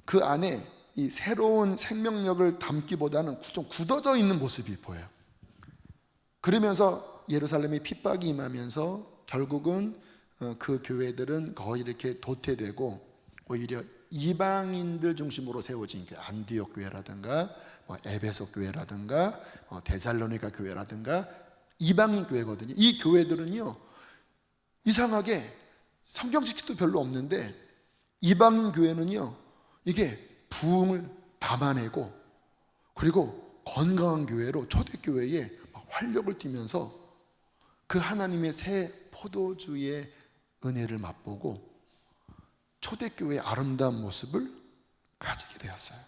A: 그 안에 이 새로운 생명력을 담기보다는 좀 굳어져 있는 모습이 보여요. 그러면서 예루살렘에 핍박이 임하면서 결국은 그 교회들은 거의 이렇게 도태되고 오히려 이방인들 중심으로 세워진 게 안디옥 교회라든가 에베소 교회라든가 데살로니가 교회라든가 이방인 교회거든요. 이 교회들은요, 이상하게 성경 지키도 별로 없는데 이방인 교회는요, 이게 부흥을 담아내고 그리고 건강한 교회로 초대교회에 활력을 띠면서 그 하나님의 새 포도주의 은혜를 맛보고 초대교회의 아름다운 모습을 가지게 되었어요.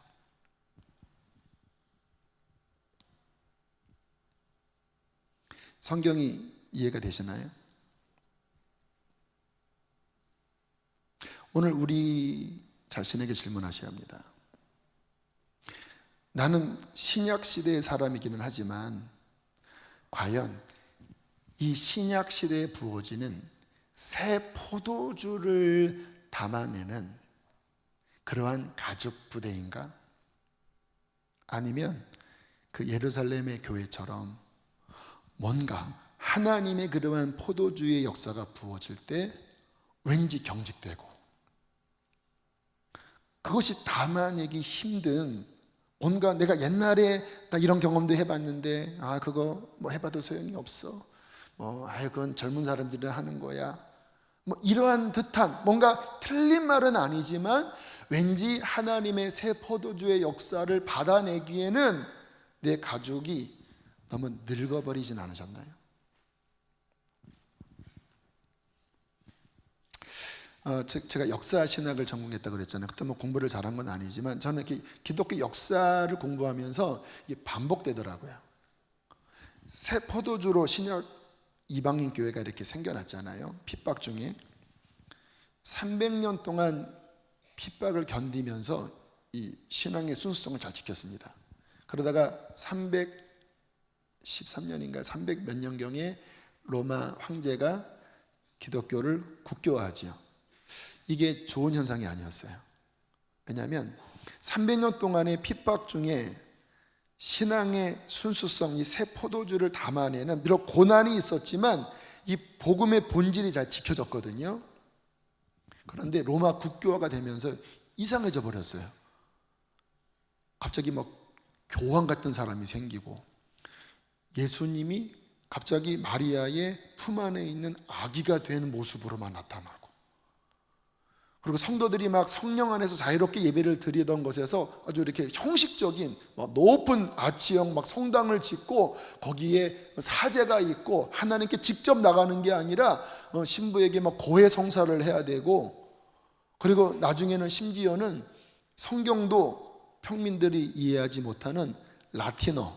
A: 성경이 이해가 되시나요? 오늘 우리 자신에게 질문하셔야 합니다. 나는 신약 시대의 사람이기는 하지만 과연 이 신약 시대에 부어지는 새 포도주를 담아내는 그러한 가죽 부대인가? 아니면 그 예루살렘의 교회처럼 뭔가 하나님의 그러한 포도주의 역사가 부어질 때 왠지 경직되고 그것이 담아내기 힘든, 뭔가 내가 옛날에 나 이런 경험도 해봤는데 그거 뭐 해봐도 소용이 없어, 그건 젊은 사람들이 하는 거야, 이러한 듯한, 뭔가 틀린 말은 아니지만 왠지 하나님의 새 포도주의 역사를 받아내기에는 내 가죽이 너무 늙어버리진 않으셨나요? 제가 역사 신학을 전공했다고 그랬잖아요. 그때 뭐 공부를 잘한 건 아니지만 저는 이렇게 기독교 역사를 공부하면서 이게 반복되더라고요. 새 포도주로 신약 이방인 교회가 이렇게 생겨났잖아요. 핍박 중에 300년 동안 핍박을 견디면서 이 신앙의 순수성을 잘 지켰습니다. 그러다가 313년인가 300 몇 년경에 로마 황제가 기독교를 국교화하지요. 이게 좋은 현상이 아니었어요. 왜냐하면 300년 동안의 핍박 중에 신앙의 순수성, 이 새 포도주를 담아내는, 비록 고난이 있었지만 이 복음의 본질이 잘 지켜졌거든요. 그런데 로마 국교화가 되면서 이상해져 버렸어요. 갑자기 막 교황 같은 사람이 생기고, 예수님이 갑자기 마리아의 품 안에 있는 아기가 된 모습으로만 나타나고, 그리고 성도들이 막 성령 안에서 자유롭게 예배를 드리던 것에서 아주 이렇게 형식적인 막 높은 아치형 막 성당을 짓고 거기에 사제가 있고 하나님께 직접 나가는 게 아니라 신부에게 막 고해 성사를 해야 되고, 그리고 나중에는 심지어는 성경도 평민들이 이해하지 못하는 라틴어,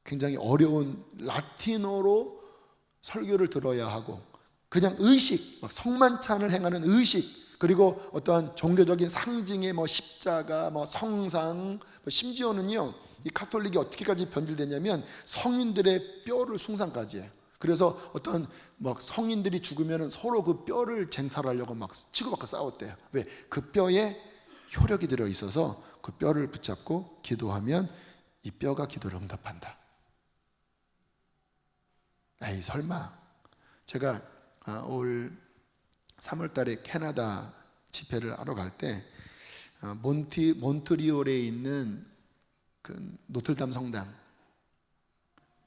A: 굉장히 어려운 라틴어로 설교를 들어야 하고, 그냥 의식, 막 성만찬을 행하는 의식, 그리고 어떠한 종교적인 상징의 십자가, 성상, 심지어는요, 이 카톨릭이 어떻게까지 변질되냐면 성인들의 뼈를 숭상까지 해요. 그래서 어떤 성인들이 죽으면 서로 그 뼈를 쟁탈하려고 막 치고받고 싸웠대요. 왜? 그 뼈에 효력이 들어 있어서 그 뼈를 붙잡고 기도하면 이 뼈가 기도를 응답한다. 에이, 설마. 제가 올 3월 달에 캐나다 집회를 하러 갈 때 몬트리올에 있는 그 노틀담 성당,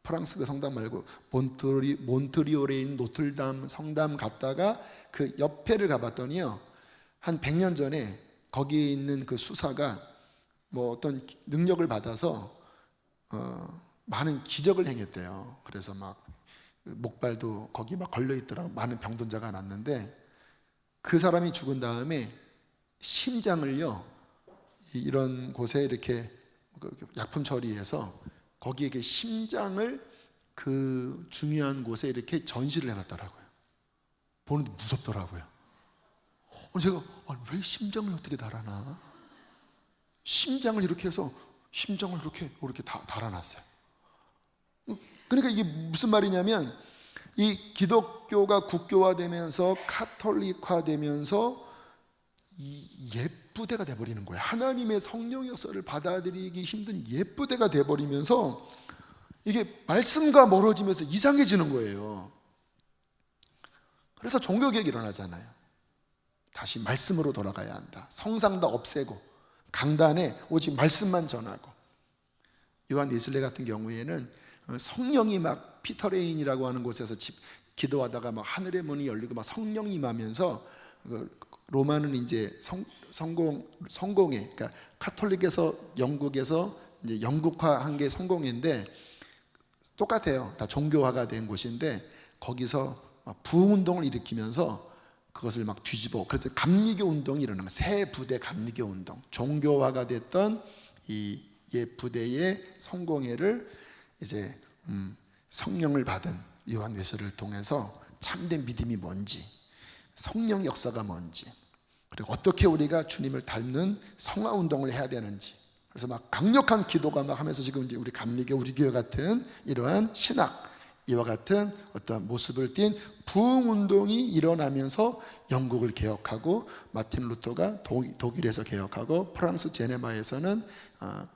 A: 프랑스 그 성당 말고 몬트리올에 있는 노틀담 성당 갔다가 그 옆에를 가봤더니요, 한 100년 전에 거기에 있는 그 수사가 어떤 능력을 받아서 많은 기적을 행했대요. 그래서 막 목발도 거기 막 걸려 있더라고. 많은 병든자가 났는데 그 사람이 죽은 다음에 심장을요, 이런 곳에 이렇게 약품 처리해서 거기에 심장을 그 중요한 곳에 이렇게 전시를 해놨더라고요. 보는데 무섭더라고요. 제가 왜 심장을 어떻게 달아나? 심장을 이렇게 해서 심장을 이렇게 달아놨어요. 그러니까 이게 무슨 말이냐면, 이 기독교가 국교화되면서 카톨릭화되면서 예쁘대가 돼버리는 거예요. 하나님의 성령 역사를 받아들이기 힘든 예쁘대가 돼버리면서 이게 말씀과 멀어지면서 이상해지는 거예요. 그래서 종교개혁이 일어나잖아요. 다시 말씀으로 돌아가야 한다. 성상 다 없애고 강단에 오직 말씀만 전하고. 요한 웨슬레 같은 경우에는 성령이 막 피터레인이라고 하는 곳에서 기도하다가 막 하늘의 문이 열리고 막 성령이 임하면서, 로마는 이제 성공회, 그러니까 카톨릭에서 영국에서 이제 영국화한 게 성공회인데 똑같아요. 다 종교화가 된 곳인데 거기서 부흥운동을 일으키면서 그것을 막 뒤집어, 그래서 감리교 운동이 일어난 거예요. 새 부대 감리교 운동. 종교화가 됐던 이 옛 부대의 성공회를 이제 성령을 받은 요한 외서를 통해서 참된 믿음이 뭔지, 성령 역사가 뭔지, 그리고 어떻게 우리가 주님을 닮는 성화 운동을 해야 되는지, 그래서 막 강력한 기도가 막 하면서 지금 이제 우리 감리교, 우리 교회 같은 이러한 신학, 이와 같은 어떤 모습을 띈 부흥 운동이 일어나면서 영국을 개혁하고, 마틴 루터가 독일에서 개혁하고, 프랑스 제네바에서는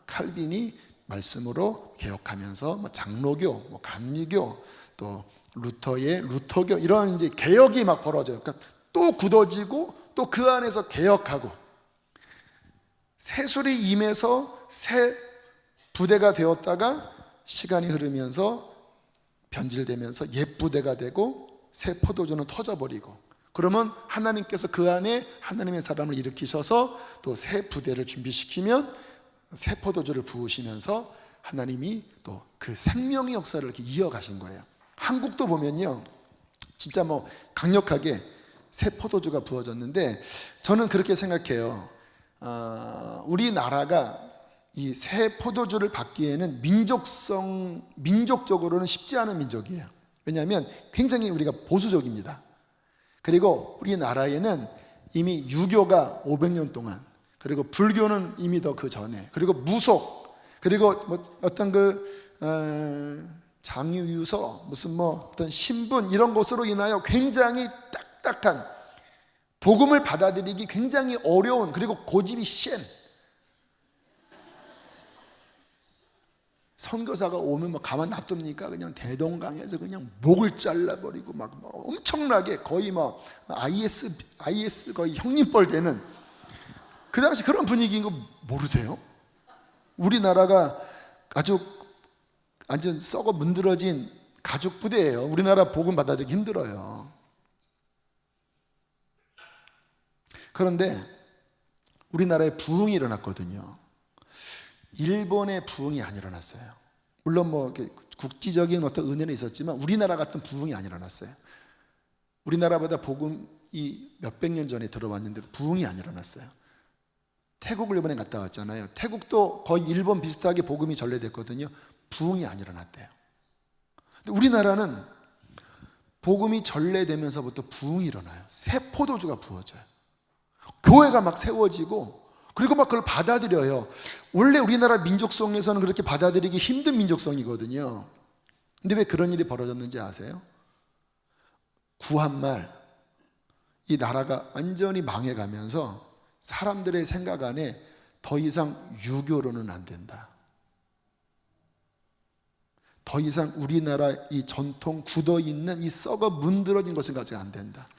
A: 칼빈이 말씀으로 개혁하면서 장로교, 감리교, 또 루터의 루터교, 이런 이제 개혁이 막 벌어져요. 그러니까 또 굳어지고 또 그 안에서 개혁하고, 새술이 임해서 새 부대가 되었다가 시간이 흐르면서 변질되면서 옛 부대가 되고 새 포도주는 터져버리고, 그러면 하나님께서 그 안에 하나님의 사람을 일으키셔서 또 새 부대를 준비시키면 새 포도주를 부으시면서 하나님이 또 그 생명의 역사를 이렇게 이어가신 거예요. 한국도 보면요, 진짜 뭐 강력하게 새 포도주가 부어졌는데, 저는 그렇게 생각해요. 우리나라가 이 새 포도주를 받기에는 민족적으로는 쉽지 않은 민족이에요. 왜냐하면 굉장히 우리가 보수적입니다. 그리고 우리나라에는 이미 유교가 500년 동안, 그리고 불교는 이미 더 그 전에, 그리고 무속, 그리고 뭐 어떤 장유유서, 무슨 뭐 어떤 신분, 이런 것으로 인하여 굉장히 딱딱한, 복음을 받아들이기 굉장히 어려운, 그리고 고집이 센, 선교사가 오면 뭐 가만 놔둡니까? 그냥 대동강에서 그냥 목을 잘라버리고 막 엄청나게, 거의 뭐 IS 거의 형님뻘 되는, 그 당시 그런 분위기인 거 모르세요? 우리나라가 아주 완전 썩어 문드러진 가죽 부대예요. 우리나라 복음 받아들이기 힘들어요. 그런데 우리나라에 부흥이 일어났거든요. 일본의 부흥이 안 일어났어요. 물론 뭐 국지적인 어떤 은혜는 있었지만 우리나라 같은 부흥이 안 일어났어요. 우리나라보다 복음이 몇백 년 전에 들어왔는데도 부흥이 안 일어났어요. 태국을 이번에 갔다 왔잖아요. 태국도 거의 일본 비슷하게 복음이 전래됐거든요. 부흥이 안 일어났대요. 근데 우리나라는 복음이 전래되면서부터 부흥이 일어나요. 새 포도주가 부어져요. 교회가 막 세워지고, 그리고 막 그걸 받아들여요. 원래 우리나라 민족성에서는 그렇게 받아들이기 힘든 민족성이거든요. 근데 왜 그런 일이 벌어졌는지 아세요? 구한말, 이 나라가 완전히 망해가면서 사람들의 생각 안에 더 이상 유교로는 안 된다, 더 이상 우리나라 이 전통 굳어있는 이 썩어 문드러진 것을 가지고 안 된다.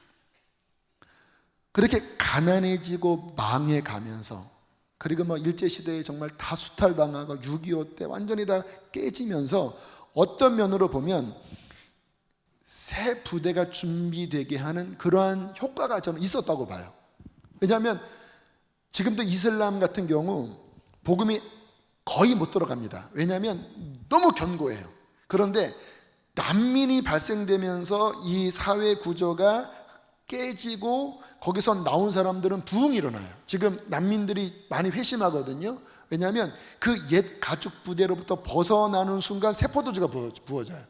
A: 그렇게 가난해지고 망해가면서, 그리고 뭐 일제시대에 정말 다 수탈당하고 6.25 때 완전히 다 깨지면서, 어떤 면으로 보면 새 부대가 준비되게 하는 그러한 효과가 저는 있었다고 봐요. 왜냐하면 지금도 이슬람 같은 경우 복음이 거의 못 들어갑니다. 왜냐하면 너무 견고해요. 그런데 난민이 발생되면서 이 사회 구조가 깨지고 거기서 나온 사람들은 부흥이 일어나요. 지금 난민들이 많이 회심하거든요. 왜냐하면 그 옛 가죽 부대로부터 벗어나는 순간 새 포도주가 부어져요.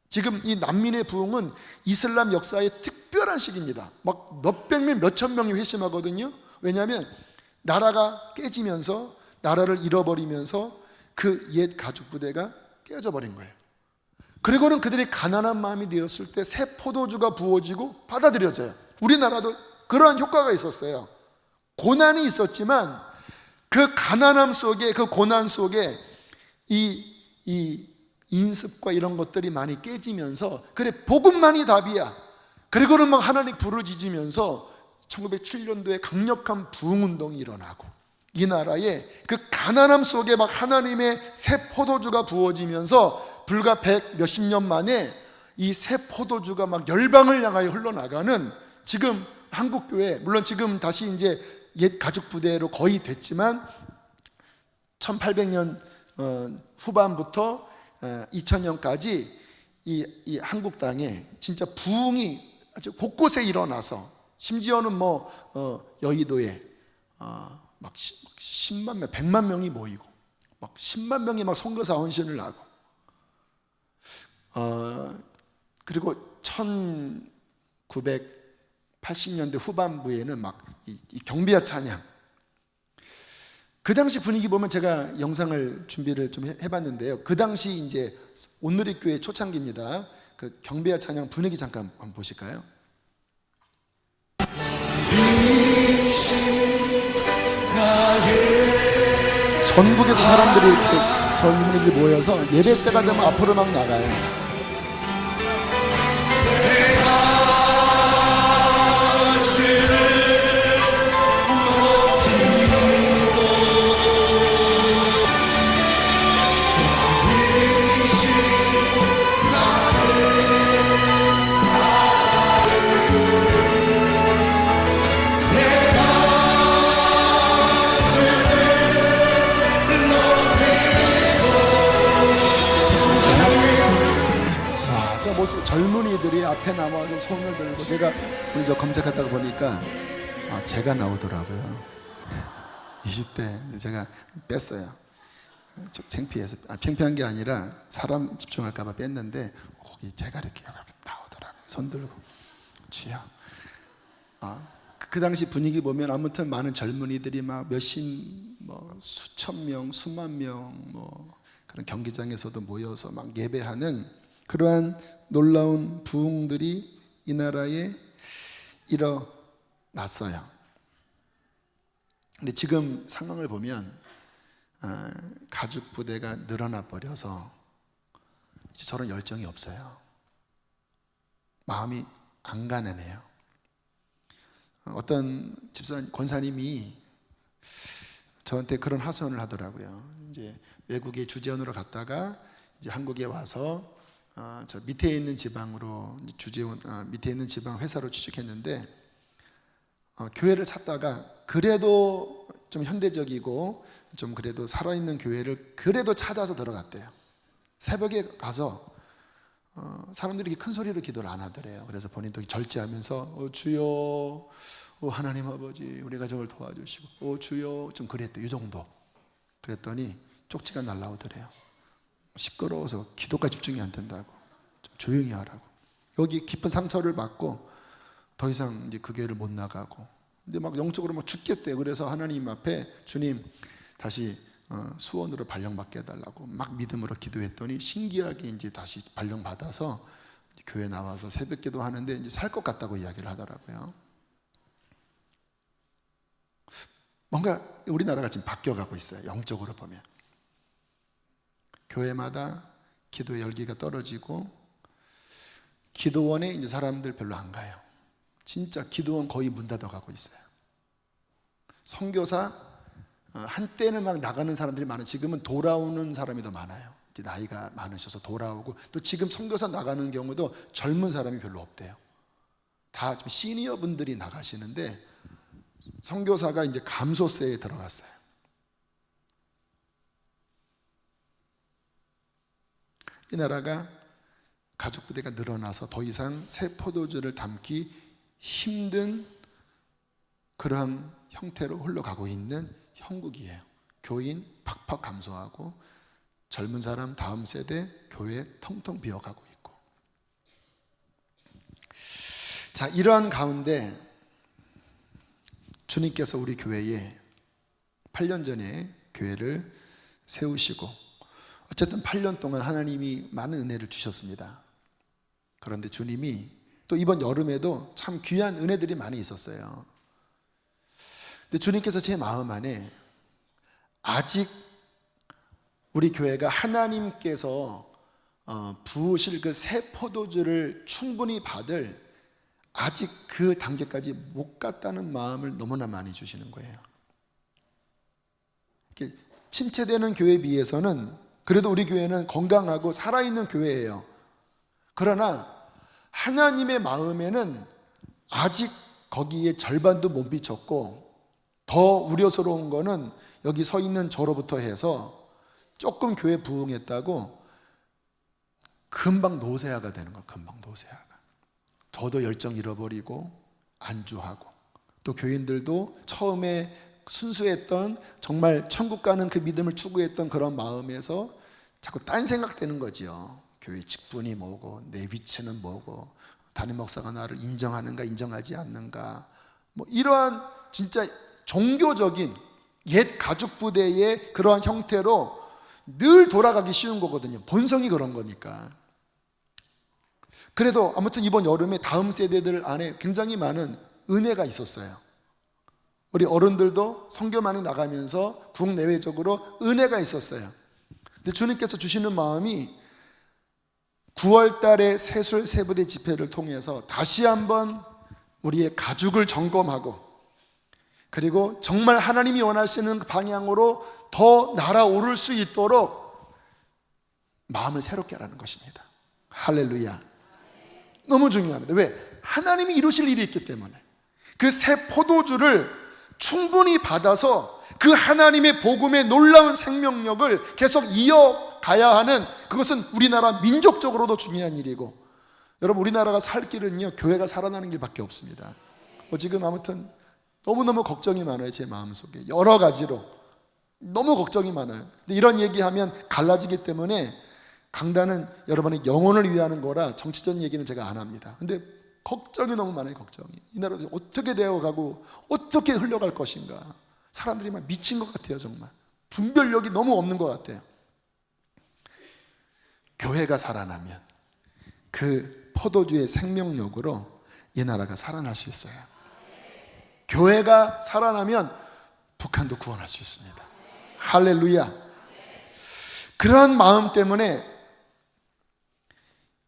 A: 지금 이 난민의 부흥은 이슬람 역사의 특별한 시기입니다. 막 몇백 명, 몇천 명이 회심하거든요. 왜냐하면 나라가 깨지면서, 나라를 잃어버리면서 그 옛 가죽 부대가 깨져 버린 거예요. 그리고는 그들이 가난한 마음이 되었을 때 새 포도주가 부어지고 받아들여져요. 우리나라도 그러한 효과가 있었어요. 고난이 있었지만 그 가난함 속에, 그 고난 속에 이 인습과 이런 것들이 많이 깨지면서, 그래 복음만이 답이야, 그리고는 막 하나님 부르짖으면서 1907년도에 강력한 부흥운동이 일어나고, 이 나라에 그 가난함 속에 막 하나님의 새 포도주가 부어지면서 불과 100 몇십 년 만에 이 새 포도주가 막 열방을 향하여 흘러나가는, 지금 한국교회, 물론 지금 다시 이제 옛 가죽 부대로 거의 됐지만 1800년 후반부터 2000년까지 이 한국 땅에 진짜 부흥이 아주 곳곳에 일어나서 심지어는 여의도에 막 10만 명, 100만 명이 모이고 막 10만 명이 막 선교사 헌신을 하고 그리고 1980년대 후반부에는 막 이 경비와 찬양, 그 당시 분위기 보면 제가 영상을 준비를 좀 해봤는데요. 그 당시 이제 온누리교회 초창기입니다. 그 경배와 찬양 분위기 잠깐 한번 보실까요? 전국에서 사람들이 이렇게 젊은이들이 모여서 예배 때가 되면 앞으로 막 나가요. 모습 젊은이들이 앞에 나와서 손을 들고, 제가 오늘 검색하다가 보니까 제가 나오더라고요. 20대. 제가 뺐어요. 창피해서. 창피한 게 아니라 사람 집중할까 봐 뺐는데 거기 제가 이렇게 나오더라고요. 손 들고. 주여. 그 당시 분위기 보면 아무튼 많은 젊은이들이 막 수천 명, 수만 명 그런 경기장에서도 모여서 막 예배하는 그러한 놀라운 부흥들이 이 나라에 일어났어요. 근데 지금 상황을 보면 가죽 부대가 늘어나 버려서 이제 저런 열정이 없어요. 마음이 안 가난해요. 어떤 권사님이 저한테 그런 하소연을 하더라고요. 이제 외국에 주재원으로 갔다가 이제 한국에 와서 저 밑에 있는 지방으로 밑에 있는 지방 회사로 취직했는데 교회를 찾다가 그래도 좀 현대적이고 좀 그래도 살아있는 교회를 그래도 찾아서 들어갔대요. 새벽에 가서 사람들이 이렇게 큰 소리로 기도를 안 하더래요. 그래서 본인도 절제하면서 주여, 하나님 아버지 우리 가정을 도와주시고 주여, 좀 그랬대요. 이 정도. 그랬더니 쪽지가 날라오더래요. 시끄러워서 기도가 집중이 안 된다고, 좀 조용히 하라고. 여기 깊은 상처를 받고 더 이상 이제 그 교회를 못 나가고, 근데 막 영적으로 막 죽겠대요. 그래서 하나님 앞에 주님 다시 수원으로 발령받게 해달라고 막 믿음으로 기도했더니 신기하게 이제 다시 발령받아서 교회 나와서 새벽기도 하는데 이제 살 것 같다고 이야기를 하더라고요. 뭔가 우리나라가 지금 바뀌어가고 있어요. 영적으로 보면 교회마다 기도의 열기가 떨어지고 기도원에 이제 사람들 별로 안 가요. 진짜 기도원 거의 문 닫아가고 있어요. 선교사 한때는 막 나가는 사람들이 많아요. 지금은 돌아오는 사람이 더 많아요. 이제 나이가 많으셔서 돌아오고, 또 지금 선교사 나가는 경우도 젊은 사람이 별로 없대요. 다 좀 시니어 분들이 나가시는데 선교사가 이제 감소세에 들어갔어요. 이 나라가 가죽 부대가 늘어나서 더 이상 새 포도주를 담기 힘든 그러한 형태로 흘러가고 있는 형국이에요. 교인 팍팍 감소하고 젊은 사람 다음 세대 교회 텅텅 비어가고 있고. 자, 이러한 가운데 주님께서 우리 교회에 8년 전에 교회를 세우시고, 어쨌든 8년 동안 하나님이 많은 은혜를 주셨습니다. 그런데 주님이 또 이번 여름에도 참 귀한 은혜들이 많이 있었어요. 근데 주님께서 제 마음 안에 아직 우리 교회가 하나님께서 부으실 그 새 포도주를 충분히 받을 아직 그 단계까지 못 갔다는 마음을 너무나 많이 주시는 거예요. 이렇게 침체되는 교회에 비해서는 그래도 우리 교회는 건강하고 살아있는 교회예요. 그러나 하나님의 마음에는 아직 거기에 절반도 못 미쳤고, 더 우려스러운 거는 여기 서 있는 저로부터 해서 조금 교회 부흥했다고 금방 노쇠화가 되는 거예요. 금방 노쇠화가. 저도 열정 잃어버리고 안주하고, 또 교인들도 처음에 순수했던 정말 천국 가는 그 믿음을 추구했던 그런 마음에서 자꾸 딴 생각되는 거지요. 교회 직분이 뭐고, 내 위치는 뭐고, 담임 목사가 나를 인정하는가 인정하지 않는가, 뭐 이러한 진짜 종교적인 옛 가죽 부대의 그러한 형태로 늘 돌아가기 쉬운 거거든요. 본성이 그런 거니까. 그래도 아무튼 이번 여름에 다음 세대들 안에 굉장히 많은 은혜가 있었어요. 우리 어른들도 선교 많이 나가면서 국내외적으로 은혜가 있었어요. 근데 주님께서 주시는 마음이 9월 달에 새술 세부대 집회를 통해서 다시 한번 우리의 가죽을 점검하고, 그리고 정말 하나님이 원하시는 방향으로 더 날아오를 수 있도록 마음을 새롭게 하라는 것입니다. 할렐루야. 너무 중요합니다. 왜? 하나님이 이루실 일이 있기 때문에. 그 새 포도주를 충분히 받아서 그 하나님의 복음의 놀라운 생명력을 계속 이어가야 하는, 그것은 우리나라 민족적으로도 중요한 일이고, 여러분 우리나라가 살 길은요, 교회가 살아나는 길밖에 없습니다. 지금 아무튼 너무너무 걱정이 많아요. 제 마음속에 여러 가지로 너무 걱정이 많아요. 근데 이런 얘기하면 갈라지기 때문에 강단은 여러분의 영혼을 위하는 거라 정치적인 얘기는 제가 안 합니다. 근데 걱정이 너무 많아요. 걱정이. 이 나라도 어떻게 되어가고 어떻게 흘러갈 것인가. 사람들이 막 미친 것 같아요. 정말 분별력이 너무 없는 것 같아요. 교회가 살아나면 그 포도주의 생명력으로 이 나라가 살아날 수 있어요. 교회가 살아나면 북한도 구원할 수 있습니다. 할렐루야. 그런 마음 때문에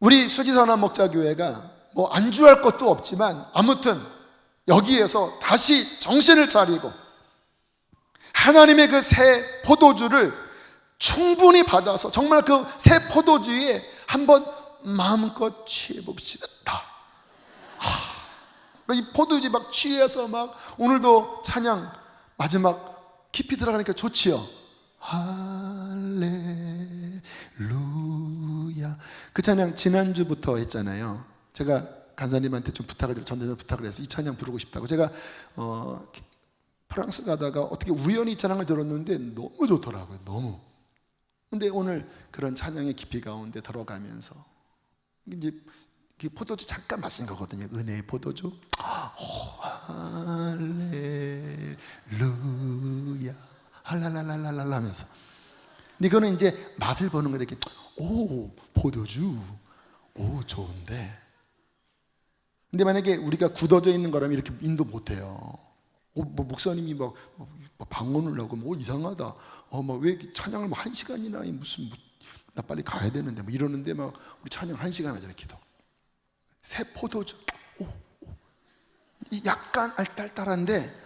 A: 우리 수지선한 목자교회가 뭐 안주할 것도 없지만 아무튼 여기에서 다시 정신을 차리고 하나님의 그 새 포도주를 충분히 받아서 정말 그 새 포도주에 한번 마음껏 취해봅시다. 이 포도주 막 취해서 막 오늘도 찬양 마지막 깊이 들어가니까 좋지요. 할렐루야. 그 찬양 지난주부터 했잖아요. 제가 간사님한테 좀 부탁을 드려, 전도사 부탁을 해서 이 찬양 부르고 싶다고. 제가 프랑스 가다가 어떻게 우연히 이 찬양을 들었는데 너무 좋더라고요. 너무. 근데 오늘 그런 찬양의 깊이 가운데 들어가면서 이제 포도주 잠깐 마신 거거든요. 은혜의 포도주. 할렐루야 할랄랄랄랄라 하면서. 근데 이거는 이제 맛을 보는 거. 이렇게 오 포도주 오 좋은데. 근데 만약에 우리가 굳어져 있는 거라면 이렇게 인도 못해요. 뭐 목사님이 막 방언을 하고 뭐 이상하다. 막 왜 찬양을 뭐 1시간이나 무슨 나 빨리 가야 되는데 뭐 이러는데 막 우리 찬양 1시간 하잖아요. 기도. 새 포도주. 약간 알딸딸한데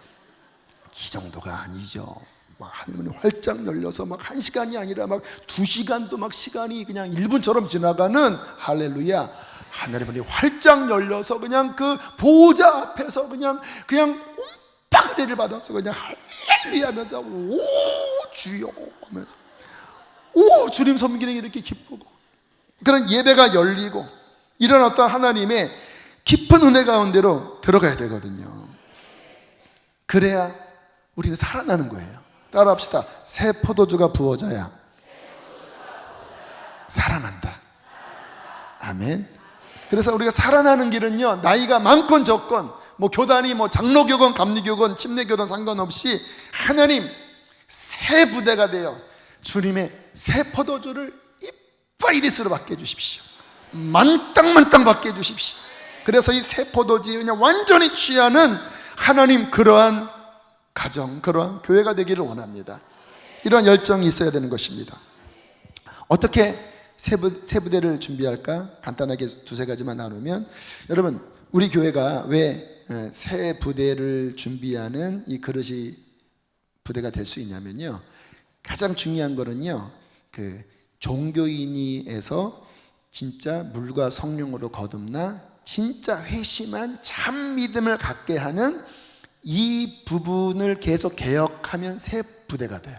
A: 이 정도가 아니죠. 막 하늘문이 활짝 열려서 막 1시간이 아니라 막 2시간도 막 시간이 그냥 1분처럼 지나가는 할렐루야. 하늘의 문이 활짝 열려서 그냥 그 보호자 앞에서 그냥 온갖 은혜를 받아서 그냥 할렐루야 하면서 오 주여 하면서 오 주님 섬기는 게 이렇게 기쁘고 그런 예배가 열리고 이런 어떤 하나님의 깊은 은혜 가운데로 들어가야 되거든요. 그래야 우리는 살아나는 거예요. 따라합시다. 새 포도주가 부어져야 살아난다. 아멘. 그래서 우리가 살아나는 길은요, 나이가 많건 적건 뭐 교단이 뭐 장로교건 감리교건 침례교단 상관없이 하나님 새 부대가 되어 주님의 새 포도주를 이빠이 리스로 받게 해주십시오. 만땅만땅 받게 해주십시오. 그래서 이 새 포도주에 그냥 완전히 취하는 하나님 그러한 가정, 그러한 교회가 되기를 원합니다. 이런 열정이 있어야 되는 것입니다. 어떻게 새 부대를 준비할까? 간단하게 두세 가지만 나누면, 여러분 우리 교회가 왜 새 부대를 준비하는 이 그릇이 부대가 될 수 있냐면요, 가장 중요한 거는요, 그 종교인이에서 진짜 물과 성령으로 거듭나 진짜 회심한 참 믿음을 갖게 하는 이 부분을 계속 개혁하면 새 부대가 돼요.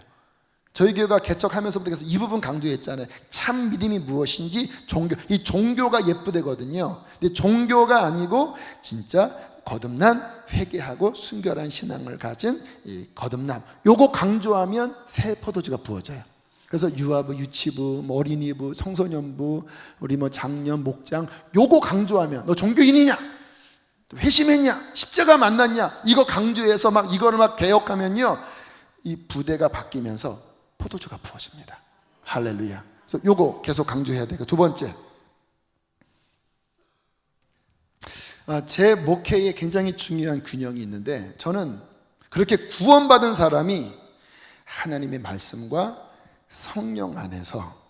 A: 저희 교회가 개척하면서부터 계속 이 부분 강조했잖아요. 참 믿음이 무엇인지 종교, 이 종교가 옛 부대거든요. 근데 종교가 아니고 진짜 거듭난 회개하고 순결한 신앙을 가진 이 거듭남, 요거 강조하면 새 포도주가 부어져요. 그래서 유아부, 유치부, 어린이부, 청소년부, 우리 장년, 목장, 요거 강조하면 너 종교인이냐? 회심했냐? 십자가 만났냐? 이거 강조해서 이거를 개혁하면요, 이 부대가 바뀌면서 포도주가 부어집니다. 할렐루야. 그래서 요거 계속 강조해야 되고, 두 번째, 제 목회에 굉장히 중요한 균형이 있는데, 저는 그렇게 구원받은 사람이 하나님의 말씀과 성령 안에서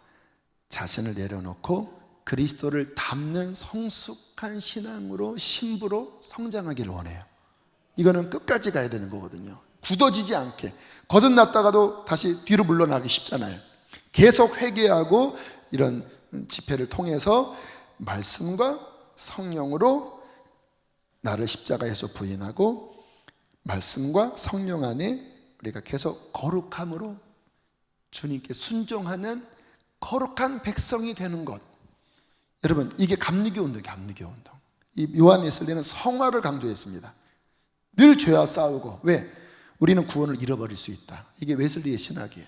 A: 자신을 내려놓고 그리스도를 닮는 성숙한 신앙으로, 신부로 성장하기를 원해요. 이거는 끝까지 가야 되는 거거든요. 굳어지지 않게. 거듭났다가도 다시 뒤로 물러나기 쉽잖아요. 계속 회개하고 이런 집회를 통해서 말씀과 성령으로 나를 십자가에서 부인하고, 말씀과 성령 안에 우리가 계속 거룩함으로 주님께 순종하는 거룩한 백성이 되는 것. 여러분, 이게 감리교 운동이에요. 감리교 운동. 이 요한 웨슬리는 성화를 강조했습니다. 늘 죄와 싸우고. 왜? 우리는 구원을 잃어버릴 수 있다. 이게 웨슬리의 신학이에요.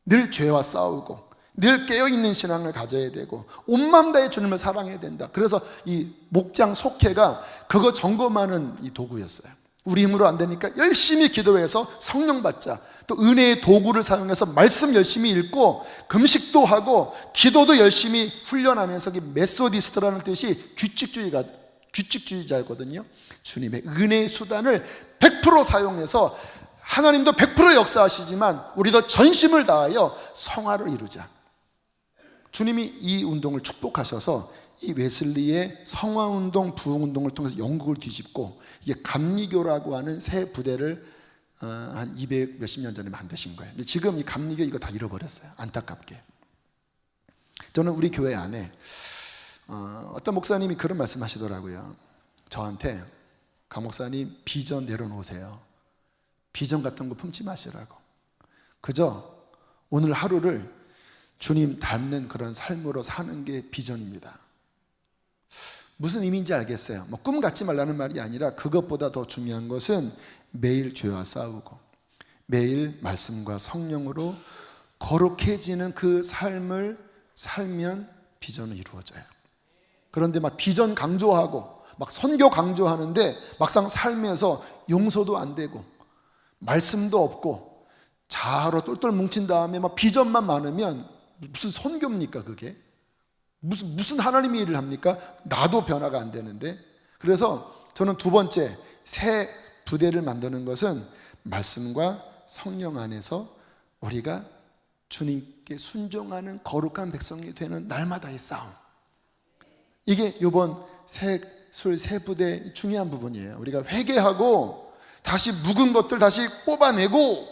A: 늘 죄와 싸우고, 늘 깨어있는 신앙을 가져야 되고, 온 마음 다해 주님을 사랑해야 된다. 그래서 이 목장 속회가 그거 점검하는 이 도구였어요. 우리 힘으로 안 되니까 열심히 기도해서 성령 받자. 또 은혜의 도구를 사용해서 말씀 열심히 읽고, 금식도 하고, 기도도 열심히 훈련하면서, 메소디스트라는 뜻이 규칙주의자거든요. 주님의 은혜의 수단을 100% 사용해서 하나님도 100% 역사하시지만 우리도 전심을 다하여 성화를 이루자. 주님이 이 운동을 축복하셔서 이 웨슬리의 성화운동, 부흥운동을 통해서 영국을 뒤집고, 이게 감리교라고 하는 새 부대를 한 200 몇십 년 전에 만드신 거예요. 근데 지금 이 감리교 이거 다 잃어버렸어요. 안타깝게. 저는 우리 교회 안에 어떤 목사님이 그런 말씀 하시더라고요. 저한테, 강 목사님 비전 내려놓으세요. 비전 같은 거 품지 마시라고. 그저 오늘 하루를 주님 닮는 그런 삶으로 사는 게 비전입니다. 무슨 의미인지 알겠어요. 꿈 갖지 말라는 말이 아니라, 그것보다 더 중요한 것은 매일 죄와 싸우고 매일 말씀과 성령으로 거룩해지는 그 삶을 살면 비전은 이루어져요. 그런데 비전 강조하고 선교 강조하는데 막상 삶에서 용서도 안 되고 말씀도 없고 자아로 똘똘 뭉친 다음에 비전만 많으면 무슨 선교입니까 그게? 무슨 하나님의 일을 합니까? 나도 변화가 안 되는데. 그래서 저는 두 번째, 새 부대를 만드는 것은 말씀과 성령 안에서 우리가 주님께 순종하는 거룩한 백성이 되는 날마다의 싸움. 이게 이번 새 부대의 중요한 부분이에요. 우리가 회개하고 다시 묵은 것들 다시 뽑아내고,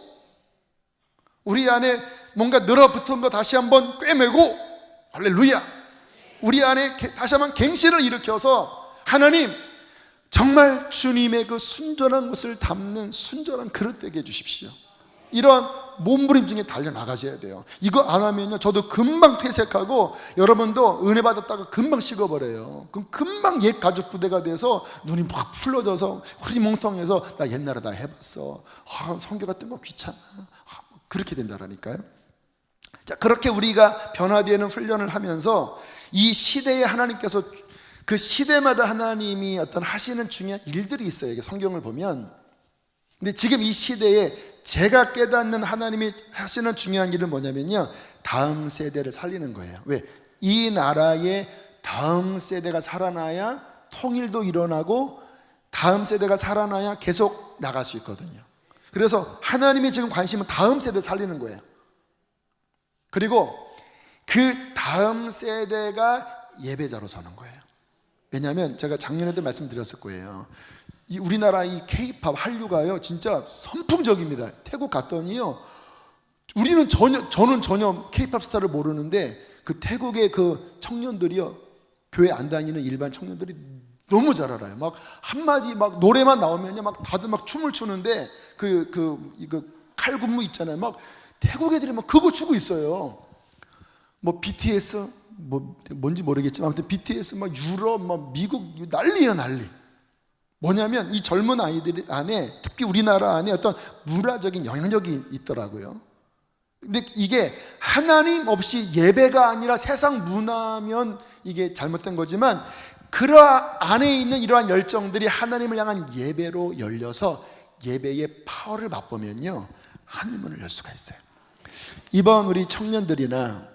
A: 우리 안에 뭔가 늘어붙은 거 다시 한번 꿰매고, 할렐루야, 우리 안에 다시 한번 갱신을 일으켜서 하나님 정말 주님의 그 순전한 것을 담는 순전한 그릇 되게 해주십시오. 이런 몸부림중에 달려나가셔야 돼요. 이거 안 하면요 저도 금방 퇴색하고, 여러분도 은혜 받았다가 금방 식어버려요. 그럼 금방 옛 가죽 부대가 돼서 눈이 막 풀러져서 흐리멍텅해서 나 옛날에 다 해봤어, 성교 같은 거 귀찮아, 그렇게 된다라니까요. 자, 그렇게 우리가 변화되는 훈련을 하면서 이 시대에 하나님께서, 그 시대마다 하나님이 어떤 하시는 중요한 일들이 있어요. 이게 성경을 보면. 근데 지금 이 시대에 제가 깨닫는 하나님이 하시는 중요한 일은 뭐냐면요, 다음 세대를 살리는 거예요. 왜? 이 나라의 다음 세대가 살아나야 통일도 일어나고 다음 세대가 살아나야 계속 나갈 수 있거든요. 그래서 하나님이 지금 관심은 다음 세대 살리는 거예요. 그리고 그 다음 세대가 예배자로 서는 거예요. 왜냐하면 제가 작년에도 말씀드렸을 거예요. 이 우리나라 이 K-팝 한류가요 진짜 선풍적입니다. 태국 갔더니요, 저는 전혀 K-팝 스타를 모르는데 그 태국의 그 청년들이요, 교회 안 다니는 일반 청년들이 너무 잘 알아요. 한마디 노래만 나오면요 다들 춤을 추는데 이거 칼군무 있잖아요. 태국 애들이 그거 추고 있어요. BTS 뭔지 모르겠지만 아무튼 BTS 유럽 미국 난리예요, 난리. 뭐냐면 이 젊은 아이들 안에, 특히 우리나라 안에 어떤 문화적인 영향력이 있더라고요. 근데 이게 하나님 없이 예배가 아니라 세상 문화면 이게 잘못된 거지만, 그 안에 있는 이러한 열정들이 하나님을 향한 예배로 열려서 예배의 파워를 맛보면요, 하늘문을 열 수가 있어요. 이번 우리 청년들이나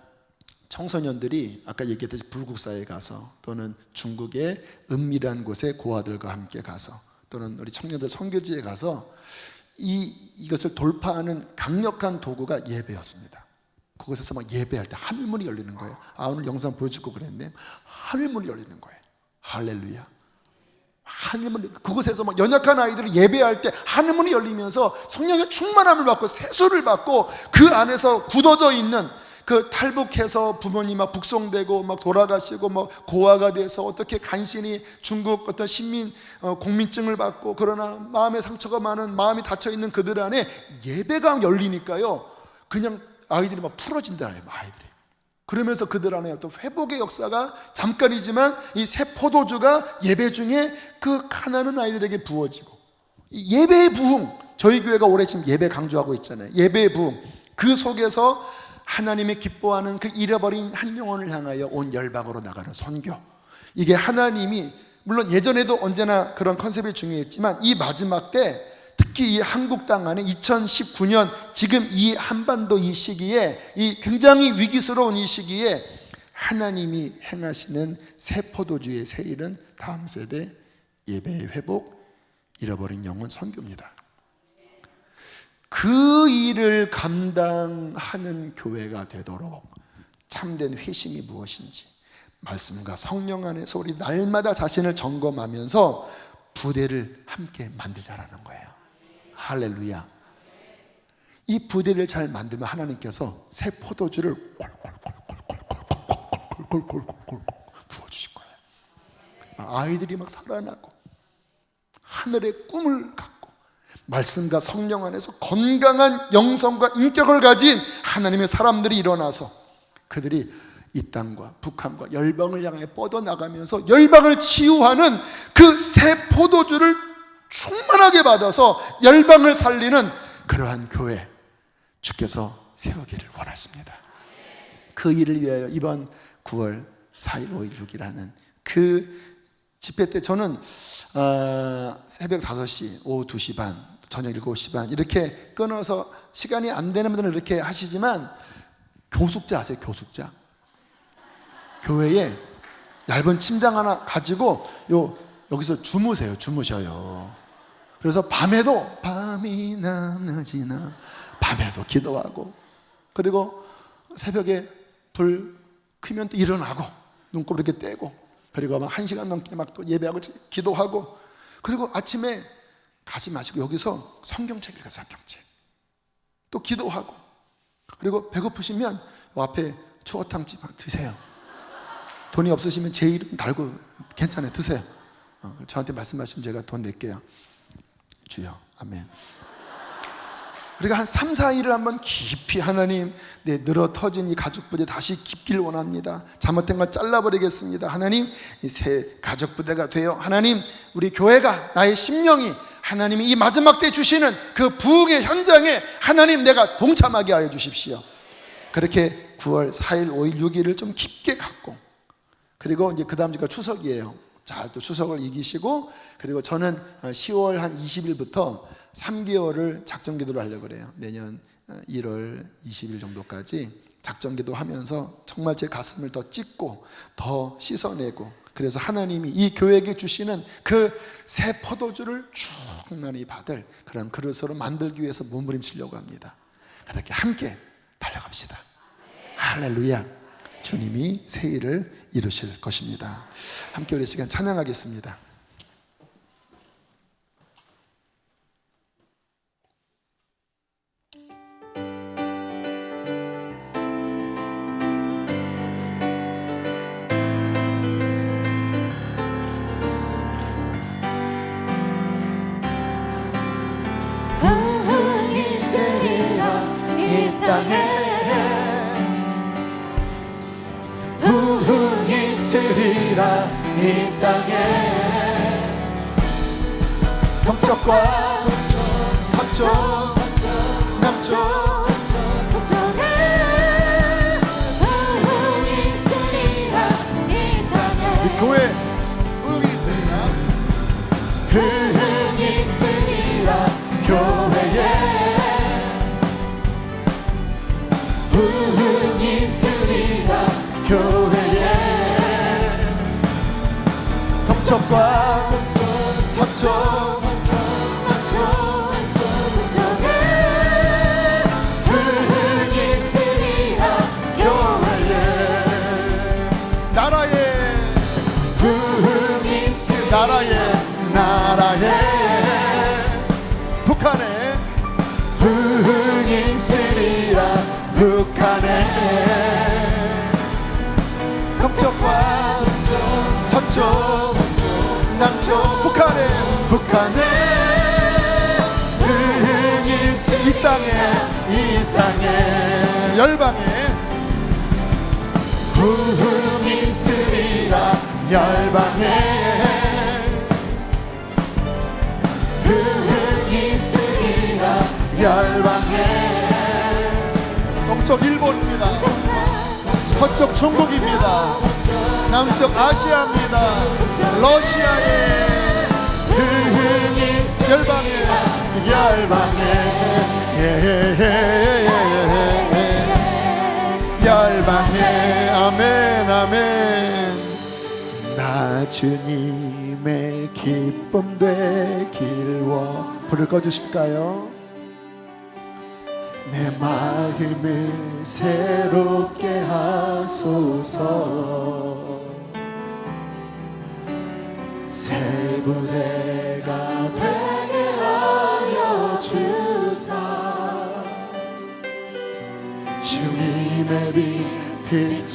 A: 청소년들이 아까 얘기했듯이 불국사에 가서, 또는 중국의 은밀한 곳에 고아들과 함께 가서, 또는 우리 청년들 선교지에 가서 이것을 돌파하는 강력한 도구가 예배였습니다. 그곳에서 막 예배할 때 하늘문이 열리는 거예요. 오늘 영상 보여주고 그랬는데 하늘문이 열리는 거예요. 할렐루야. 하늘문, 그곳에서 막 연약한 아이들을 예배할 때 하늘문이 열리면서 성령의 충만함을 받고 세수를 받고, 그 안에서 굳어져 있는 그 탈북해서 부모님 막 북송되고 막 돌아가시고 막 고아가 돼서 어떻게 간신히 중국 어떤 신민 공민증을 받고, 그러나 마음의 상처가 많은, 마음이 닫혀 있는 그들 안에 예배가 열리니까요, 그냥 아이들이 막 풀어진다는 거예요. 아이들이. 그러면서 그들 안에 어떤 회복의 역사가 잠깐이지만 이 새 포도주가 예배 중에 그 가난한 아이들에게 부어지고, 이 예배의 부흥, 저희 교회가 올해 지금 예배 강조하고 있잖아요. 예배의 부흥, 그 속에서 하나님의 기뻐하는 그 잃어버린 한 영혼을 향하여 온 열방으로 나가는 선교, 이게 하나님이 물론 예전에도 언제나 그런 컨셉이 중요했지만 이 마지막 때, 특히 이 한국 땅 안에 2019년 지금 이 한반도 이 시기에, 이 굉장히 위기스러운 이 시기에 하나님이 행하시는 새 포도주의 새 일은 다음 세대 예배의 회복, 잃어버린 영혼 선교입니다. 그 일을 감당하는 교회가 되도록 참된 회심이 무엇인지 말씀과 성령 안에서 우리 날마다 자신을 점검하면서 부대를 함께 만들자라는 거예요. 할렐루야. 이 부대를 잘 만들면 하나님께서 새 포도주를 콜콜콜콜콜콜콜콜콜콜콜콜 부어주실 거예요. 아이들이 막 살아나고 하늘의 꿈을 갖고 말씀과 성령 안에서 건강한 영성과 인격을 가진 하나님의 사람들이 일어나서 그들이 이 땅과 북한과 열방을 향해 뻗어나가면서 열방을 치유하는 그 새 포도주를 충만하게 받아서 열방을 살리는 그러한 교회 주께서 세우기를 원하십니다. 그 일을 위하여 이번 9월 4일, 5일, 6일하는 그 집회 때 저는 새벽 5시, 오후 2시 반, 저녁 7시 반 이렇게 끊어서 시간이 안 되는 분들은 이렇게 하시지만, 교숙자 아세요? 교숙자. 교회에 얇은 침장 하나 가지고 여기서 주무셔요. 그래서 밤이나 늦이나 밤에도 기도하고, 그리고 새벽에 불 켜면 또 일어나고 눈곱 이렇게 떼고, 그리고 막 1시간 넘게 막 또 예배하고 기도하고, 그리고 아침에 가지 마시고 여기서 성경책 읽어서 성경책 또 기도하고, 그리고 배고프시면 앞에 추어탕집 드세요. 돈이 없으시면 제 이름 달고 괜찮아요. 드세요. 저한테 말씀하시면 제가 돈 낼게요. 주여. 아멘. 우리가 한 3, 4일을 한번 깊이 하나님, 내 늘어 터진 이 가족 부대 다시 깊기를 원합니다. 잘못된 걸 잘라버리겠습니다. 하나님, 이 새 가족 부대가 되어 하나님, 우리 교회가, 나의 심령이 하나님이 이 마지막 때 주시는 그 부흥의 현장에 하나님 내가 동참하게 하여 주십시오. 그렇게 9월 4일, 5일, 6일을 좀 깊게 갖고, 그리고 이제 그 다음 주가 추석이에요. 잘 또 추석을 이기시고, 그리고 저는 10월 한 20일부터 3개월을 작정기도를 하려고 그래요. 내년 1월 20일 정도까지 작정기도 하면서 정말 제 가슴을 더 찢고 더 씻어내고, 그래서 하나님이 이 교회에게 주시는 그 새 포도주를 충만히 받을 그런 그릇으로 만들기 위해서 몸부림치려고 합니다. 그렇게 함께 달려갑시다. 할렐루야. 주님이 새 일을 이루실 것입니다. 함께 우리 시간 찬양하겠습니다.
B: 부흥이 있으리라 이 땅에, 부흥이 있으리라 이 땅에,
A: 동쪽과 서쪽 남쪽
B: 북쪽에 부흥이 있으리라 이 땅에
A: 교회 부흥이 있으리라
B: 부흥이 있으리라 교회에 부흥이 있으리라 교회에
A: 동쪽과 서쪽
B: 북쪽에 부흥이 있으리라 교회에
A: 나라에
B: 부흥이 있으리라
A: 나라에 북한에
B: 부흥이 있으리라 북한에
A: 동쪽과 서쪽 남쪽 북한에
B: 부흥이
A: 이 땅에
B: 이 땅에
A: 열방에
B: 부흥이 있으리라 열방에 부흥이 있으리라 열방에
A: 동쪽 일본입니다. 서쪽 중국입니다. 남쪽 아시아입니다. 러시아에
B: 부흥이
A: 열방에 열방에 아멘 아멘. 나 주님의 기쁨 되길 불을 꺼주실까요? 내 마음을 새롭게 하소서. 새 부대가 되게 하여 주사. 주님의 빛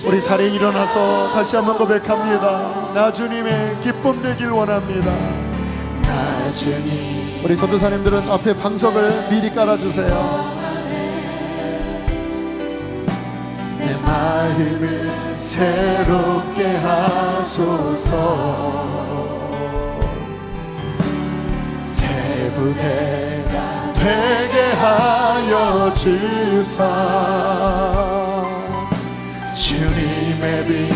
A: 우리 자리에 일어나서 다시 한번 고백합니다. 나 주님의 기쁨 되길 원합니다. 나 주님. 우리 전도사님들은 앞에 방석을 미리 깔아주세요. 내 마음을 새롭게 하소서. 새 부대가 되게 하여 주사. 주님의 빛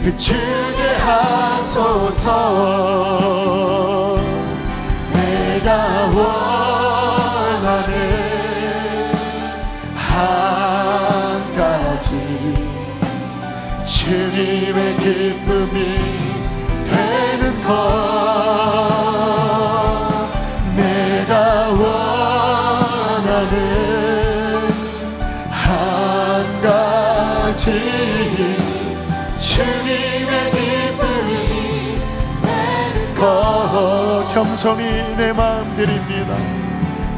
A: 비추게 하소서. 내가 원하는 한 가지 주님의 기쁨이 되는 것. 내가 원하는 한 가지 주님의 기쁨이 되는 것. 겸손히 내 마음 드립니다.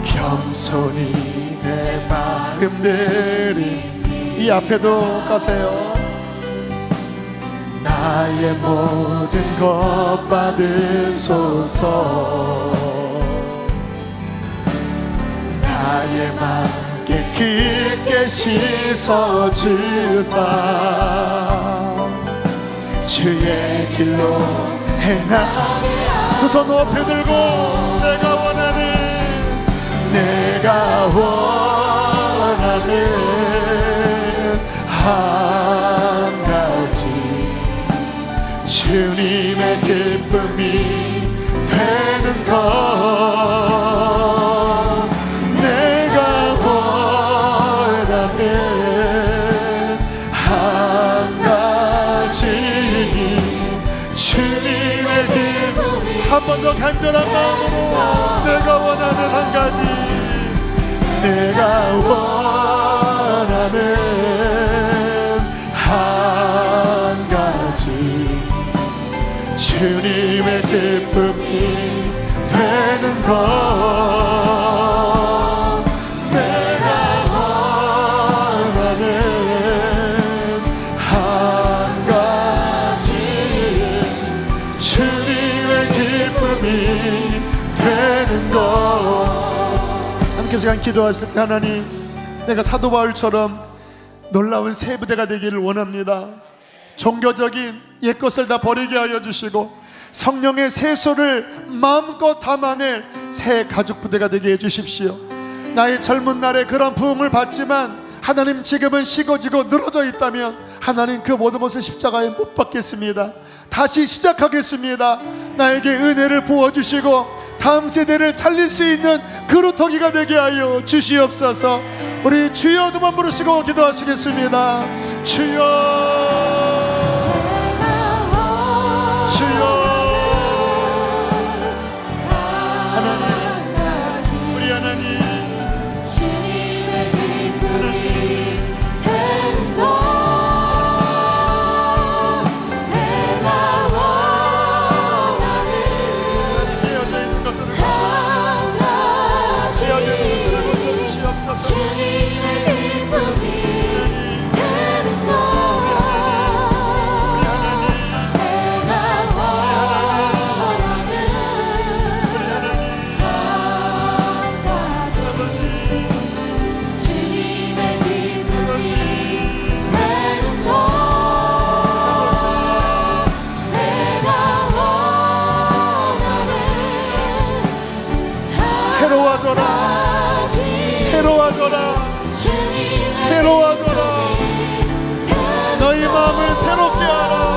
A: 겸손히 내 마음 드립니다. 이 앞에도 가세요. 나의 모든 것 받으소서. 나의 맘 깊게 씻어주사. 주의 길로 행하리. 두 손 높이 들고 내가 원하는 한 가지 주님의 기쁨이 되는 것. 내가 원하는 한 가지 주님의 기쁨이. 한 번 더 간절한 마음으로 내가 원하는 한 가지. 내가 원하는 한 가지 주님의 기쁨이 되는 것. 내가 원하는 한 가지 주님의 기쁨이 되는 것. 함께 시간 기도하실 때 하나님, 내가 사도 바울처럼 놀라운 새 부대가 되기를 원합니다. 종교적인 옛것을 다 버리게 하여 주시고
C: 성령의 세소를 마음껏 담아낼 새 가족 부대가 되게 해주십시오. 나의 젊은 날에 그런 부흥을 받지만 하나님 지금은 식어지고 늘어져 있다면 하나님 그 모든 것을 십자가에 못 박겠습니다. 다시 시작하겠습니다. 나에게 은혜를 부어주시고 다음 세대를 살릴 수 있는 그루터기가 되게 하여 주시옵소서. 우리 주여 두 번 부르시고 기도하시겠습니다. 주여, 주여. 하나님, 우리 하나님, 새로워져라, 새로워져라, 새로워져라. 너희 마음을 새롭게 하라.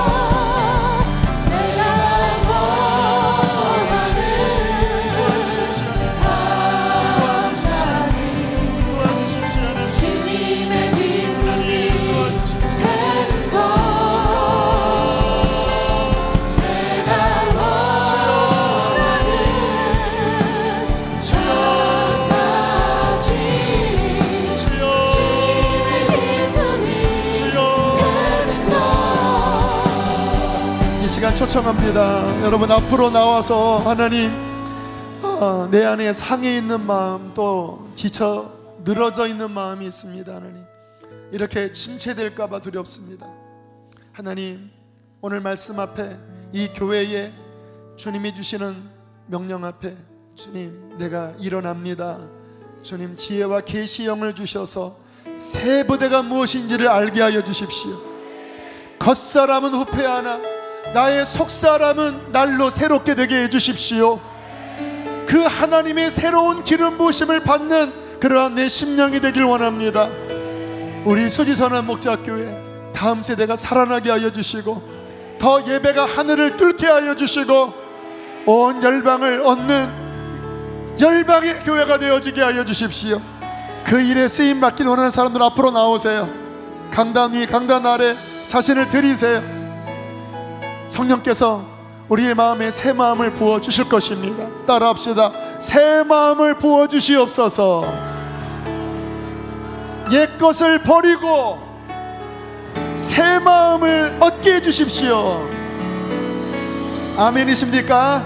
C: 시간 초청합니다. 여러분 앞으로 나와서 하나님, 내 안에 상해 있는 마음, 또 지쳐 늘어져 있는 마음이 있습니다. 하나님, 이렇게 침체될까 봐 두렵습니다. 하나님, 오늘 말씀 앞에 이 교회에 주님이 주시는 명령 앞에 주님, 내가 일어납니다. 주님, 지혜와 계시형을 주셔서 새 부대가 무엇인지를 알게 하여 주십시오. 겉사람은 후패하나 나의 속사람은 날로 새롭게 되게 해주십시오. 그 하나님의 새로운 기름 부으심을 받는 그러한 내 심령이 되길 원합니다. 우리 수지선한 목자교회 다음 세대가 살아나게 하여 주시고 더 예배가 하늘을 뚫게 하여 주시고 온 열방을 얻는 열방의 교회가 되어지게 하여 주십시오. 그 일에 쓰임 받길 원하는 사람들 앞으로 나오세요. 강단 위 강단 아래 자신을 드리세요. 성령께서 우리의 마음에 새 마음을 부어 주실 것입니다. 따라합시다. 새 마음을 부어 주시옵소서. 옛 것을 버리고 새 마음을 얻게 해 주십시오. 아멘이십니까?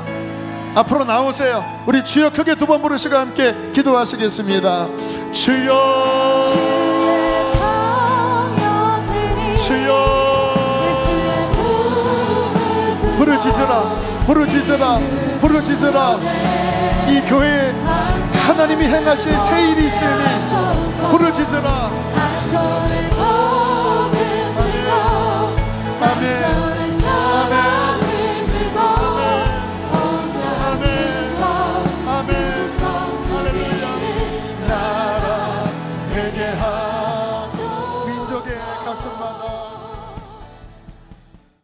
C: 앞으로 나오세요. 우리 주여 크게 두 번 부르시고 함께 기도하시겠습니다. 주여, 주여. 부르짖으라, 부르짖으라, 부르짖으라. 이 교회에 하나님이 행하실 새 일이 있으니 부르짖으라. 아멘. 아멘.